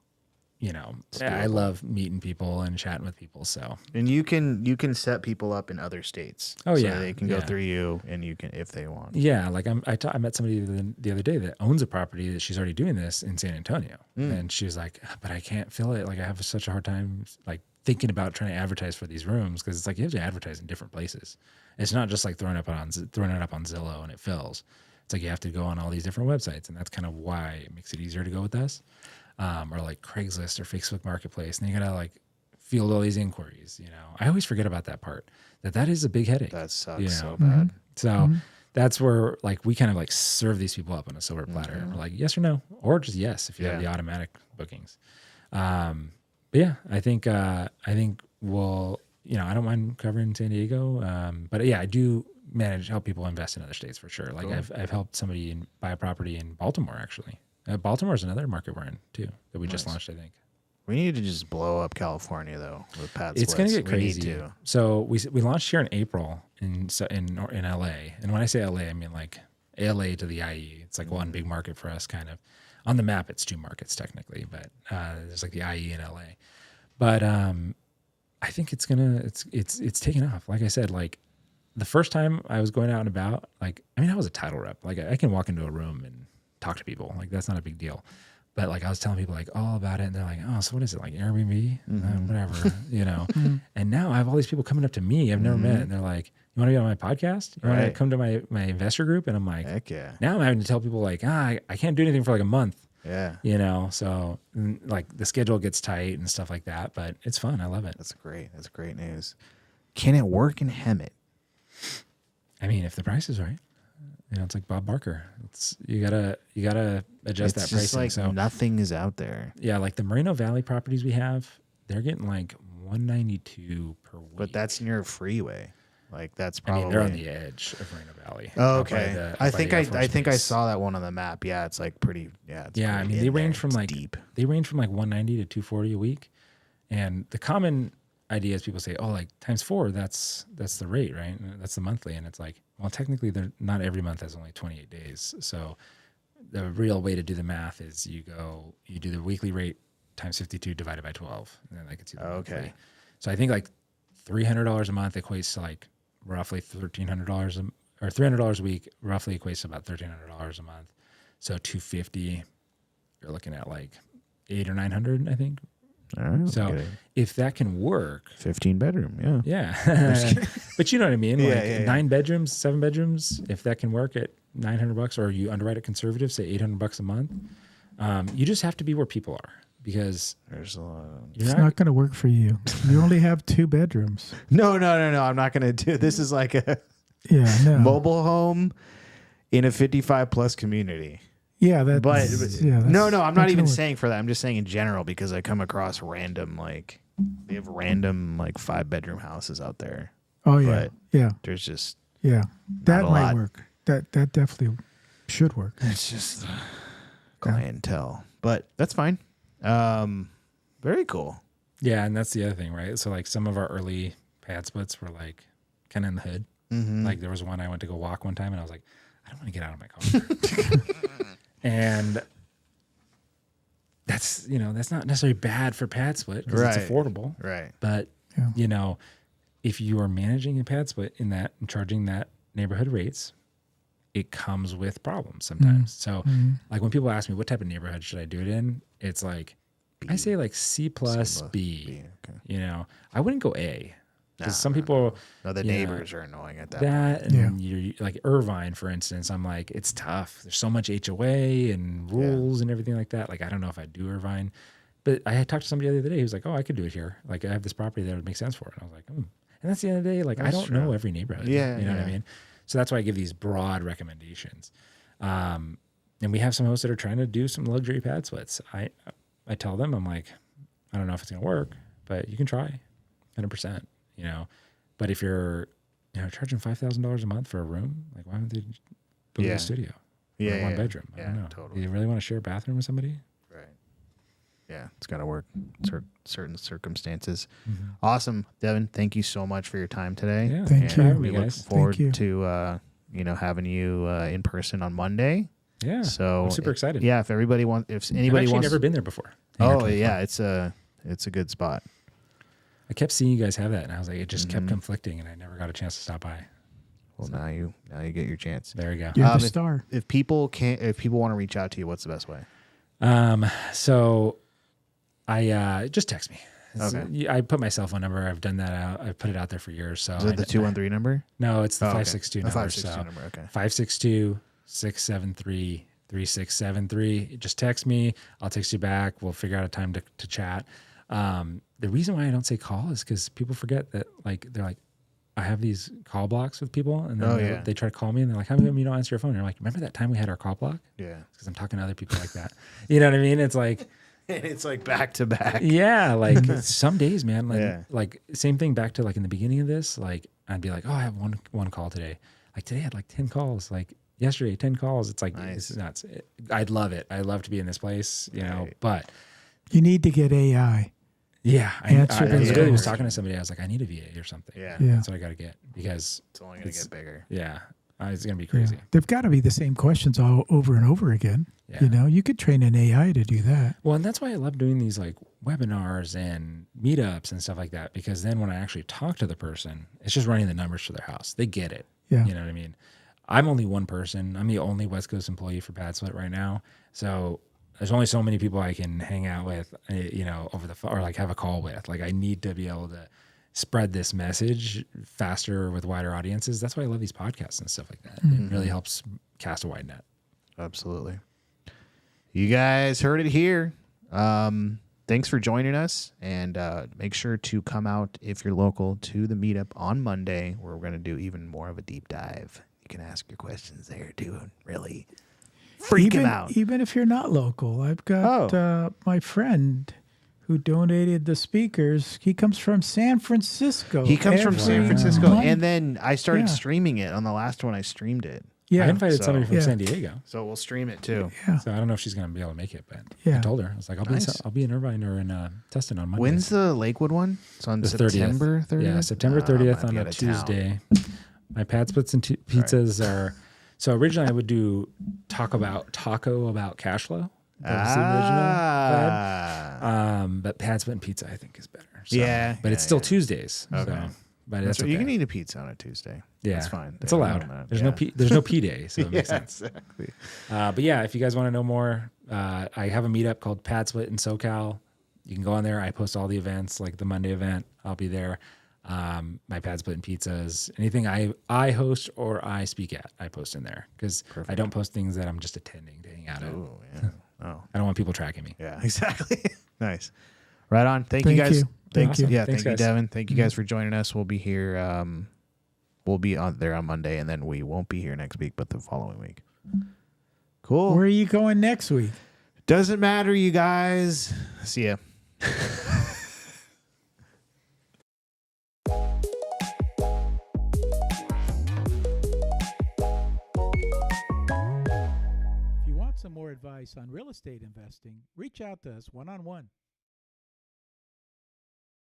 you know, I love meeting people and chatting with people. So And you can set people up in other states. Oh, so yeah, they can go yeah. through you, and you can if they want. yeah, like I met somebody the other day that owns a property that she's already doing this in San Antonio, and she was like, but I can't fill it. Like I have such a hard time like thinking about trying to advertise for these rooms because it's like you have to advertise in different places. It's not just like throwing it up on Zillow and it fills. It's like you have to go on all these different websites, and that's kind of why it makes it easier to go with us. Or like Craigslist or Facebook Marketplace, and you gotta like field all these inquiries. You know, I always forget about that part. That is a big headache. That sucks you know? so bad. So that's where like we kind of like serve these people up on a silver platter. We're like yes or no, or just yes if you have the automatic bookings. But yeah, I think we'll, you know, I don't mind covering San Diego. But yeah, I do help people invest in other states for sure. Like I've helped somebody buy a property in Baltimore actually. Baltimore is another market we're in too that we just launched, I think. We need to just blow up California though with Padsplit. It's going to get crazy. We need to. So we launched here in April in LA, and when I say LA, I mean like LA to the IE. It's like one big market for us, kind of. On the map, it's 2 markets technically, but there's like the IE and LA. But I think it's taking off. Like I said, like the first time I was going out and about, like I mean I was a title rep. Like I can walk into a room and talk to people, like that's not a big deal. But like I was telling people like all about it, and they're like, oh, so what is it, like Airbnb? Whatever, you know. And now I have all these people coming up to me I've never met, and they're like, you want to be on my podcast? You want to come to my investor group? And I'm like, Heck yeah. now I'm having to tell people like, I can't do anything for like a month. Yeah. You know, so like the schedule gets tight and stuff like that, but it's fun. I love it. That's great. That's great news. Can it work in Hemet? I mean, if the price is right. You know, it's like Bob Barker. It's you gotta adjust that It's just pricing. like So nothing is out there. yeah, like the Moreno Valley properties we have, they're getting like 192 per week. But that's near a freeway. Like that's I probably. mean, they're on the edge of Moreno Valley. Oh, up by okay. the- up I by think the I Air Force think I Base. saw that one on the map. Yeah, it's like pretty. Yeah. It's Yeah, I pretty mean in they there. range from It's like deep. 190 to 240 a week, and the common idea is people say, oh, like times 4, that's the rate, right? And that's the monthly, and it's like, well, technically, they're not every month has only 28 days. So the real way to do the math is you do the weekly rate times 52 divided by 12, and then that gets you the Okay. monthly. So I think like $300 a month equates to like roughly $1,300 or $300 a week roughly equates to about $1,300 a month. So 250, you're looking at like 800 or 900, I think. All right. So okay. if that can work, 15 bedroom. Yeah. yeah. But you know what I mean? Like Yeah. 9 bedrooms, 7 bedrooms, if that can work at $900 or you underwrite it conservative, say $800 a month, you just have to be where people are. because There's a lot. It's not going to work for you. You only have 2 bedrooms. No. I'm not going to do. This is like a Yeah, no. mobile home in a 55 plus community. Yeah, that's No, I'm not even work. saying for that. I'm just saying in general because I come across random they have random 5-bedroom houses out there. Oh yeah, But yeah, there's just yeah. That a might lot. work. That definitely should work. it's just clientele, but that's fine. Very cool. yeah, and that's the other thing, right? So like some of our early pad splits were like kind of in the hood. Mm-hmm. Like there was one I went to go walk one time, and I was like, I don't want to get out of my car. And that's that's not necessarily bad for pad split because it's Right. affordable. Right. But Yeah. if you are managing a pad split in that and charging that neighborhood rates, it comes with problems sometimes. So like when people ask me what type of neighborhood should I do it in, it's like I say like C plus B. Okay. I wouldn't go A because Nah, some people No, the Yeah. neighbors are annoying at that. that point. and you're like Irvine, for instance. I'm like, it's tough. There's so much HOA and rules and everything like that. Like, I don't know if I'd do Irvine, but I had talked to somebody the other day who was like, oh, I could do it here. Like, I have this property that would make sense for it. And I was like, And that's the end of the day. Like, I don't know every neighborhood. Yeah, You know what I yeah. mean? So that's why I give these broad recommendations. And we have some hosts that are trying to do some luxury pad splits. I tell them, I'm like, I don't know if it's going to work, but you can try 100%, But if you're, charging $5,000 a month for a room, like why don't they go to Yeah. a studio? Yeah, Or one yeah. bedroom. I don't Yeah, know. totally. Do you really want to share a bathroom with somebody? Right. Yeah, it's got to work. Certain circumstances. Mm-hmm. Awesome, Devon. Thank you so much for your time today. Yeah. Thank And you. Having We me, look guys. forward you. to having you in person on Monday. Yeah. So I'm super excited. Yeah, if anybody I've anybody actually wants, never been there before. oh yeah, it's a good spot. I kept seeing you guys have that, and I was like, it just Mm-hmm. kept conflicting, and I never got a chance to stop by. Well, now you get your chance. There we go. You're the if- star. If people want to reach out to you, what's the best way? So I just text me. Okay. I put my cell phone number. I've done that out. I've put it out there for years. So Is it the 213 number? No, it's the Oh, okay. 562 The number. 562 number. Okay. 562-673-3673. Just text me. I'll text you back. We'll figure out a time to chat. The reason why I don't say call is because people forget that they're like, I have these call blocks with people, and then they try to call me, and they're like, how come you don't answer your phone? And you're like, remember that time we had our call block? Yeah. Because I'm talking to other people like that. You know what I mean? It's like, It's like back to back. yeah, like some days, man, Yeah. like same thing back to like in the beginning of this, like I'd be like, oh, I have one call today. Like today I had like 10 calls, like yesterday, 10 calls. It's like, Nice. it's nuts. I'd love it. I love to be in this place, Right. but You need to get AI. yeah, Answer I those literally was calls. talking to somebody. I was like, I need a VA or something. Yeah. Yeah. That's what I got to get because It's only going to get bigger. yeah, it's going to be Yeah. crazy. They've got to be the same questions all over and over again. Yeah. You could train an AI to do that. Well, and that's why I love doing these like webinars and meetups and stuff like that, because then when I actually talk to the person, it's just running the numbers for their house. They get it. Yeah. You know what I mean? I'm only one person. I'm the only West Coast employee for Padsplit right now. So there's only so many people I can hang out with, over the phone or like have a call with. Like I need to be able to spread this message faster with wider audiences. That's why I love these podcasts and stuff like that. It really helps cast a wide net. Absolutely. You guys heard it here. Thanks for joining us, and make sure to come out if you're local to the meetup on Monday, where we're going to do even more of a deep dive. You can ask your questions there too, and really freak him out. Even if you're not local, I've got my friend who donated the speakers. He comes from San Francisco. He comes from San every Francisco, month. and then I started Yeah. streaming it on the last one. I streamed it, yeah, I invited So- somebody from Yeah. San Diego. so we'll stream it too. yeah. So I don't know if she's going to be able to make it, but Yeah. I told her. I was like, Nice. I'll be in Irvine or in Tustin on Monday. When's the Lakewood one? It's on The September 30th. Yeah, September I'm 30th gonna on be a out of town. Tuesday. My pad splits and pizzas are. So originally I would do taco about Cashflow. That was the original vibe. But pad split and pizza I think is better. So, Yeah, but it's yeah, still yeah. Tuesdays. Okay. So, but That's that's right. okay. You can eat a pizza on a Tuesday. Yeah, That's fine. It's They allowed. don't know. There's Yeah. there's no P day, so it makes Yeah, sense. exactly. But yeah, if you guys want to know more, I have a meetup called Padsplit in SoCal. You can go on there. I post all the events, like the Monday event. I'll be there. My Padsplit and pizzas, anything I host or I speak at, I post in there because I don't post things that I'm just attending to hang out at. Oh, yeah. Oh, I don't want people tracking me. yeah, exactly. Nice. Right on. Thank you Thank guys. you. Thank you. Yeah, Thanks, thank you, guys. Devin. Thank you guys for joining us. We'll be here. We'll be on there on Monday, and then we won't be here next week, but the following week. Cool. Where are you going next week? Doesn't matter, you guys. See ya. If you want some more advice on real estate investing, reach out to us one-on-one.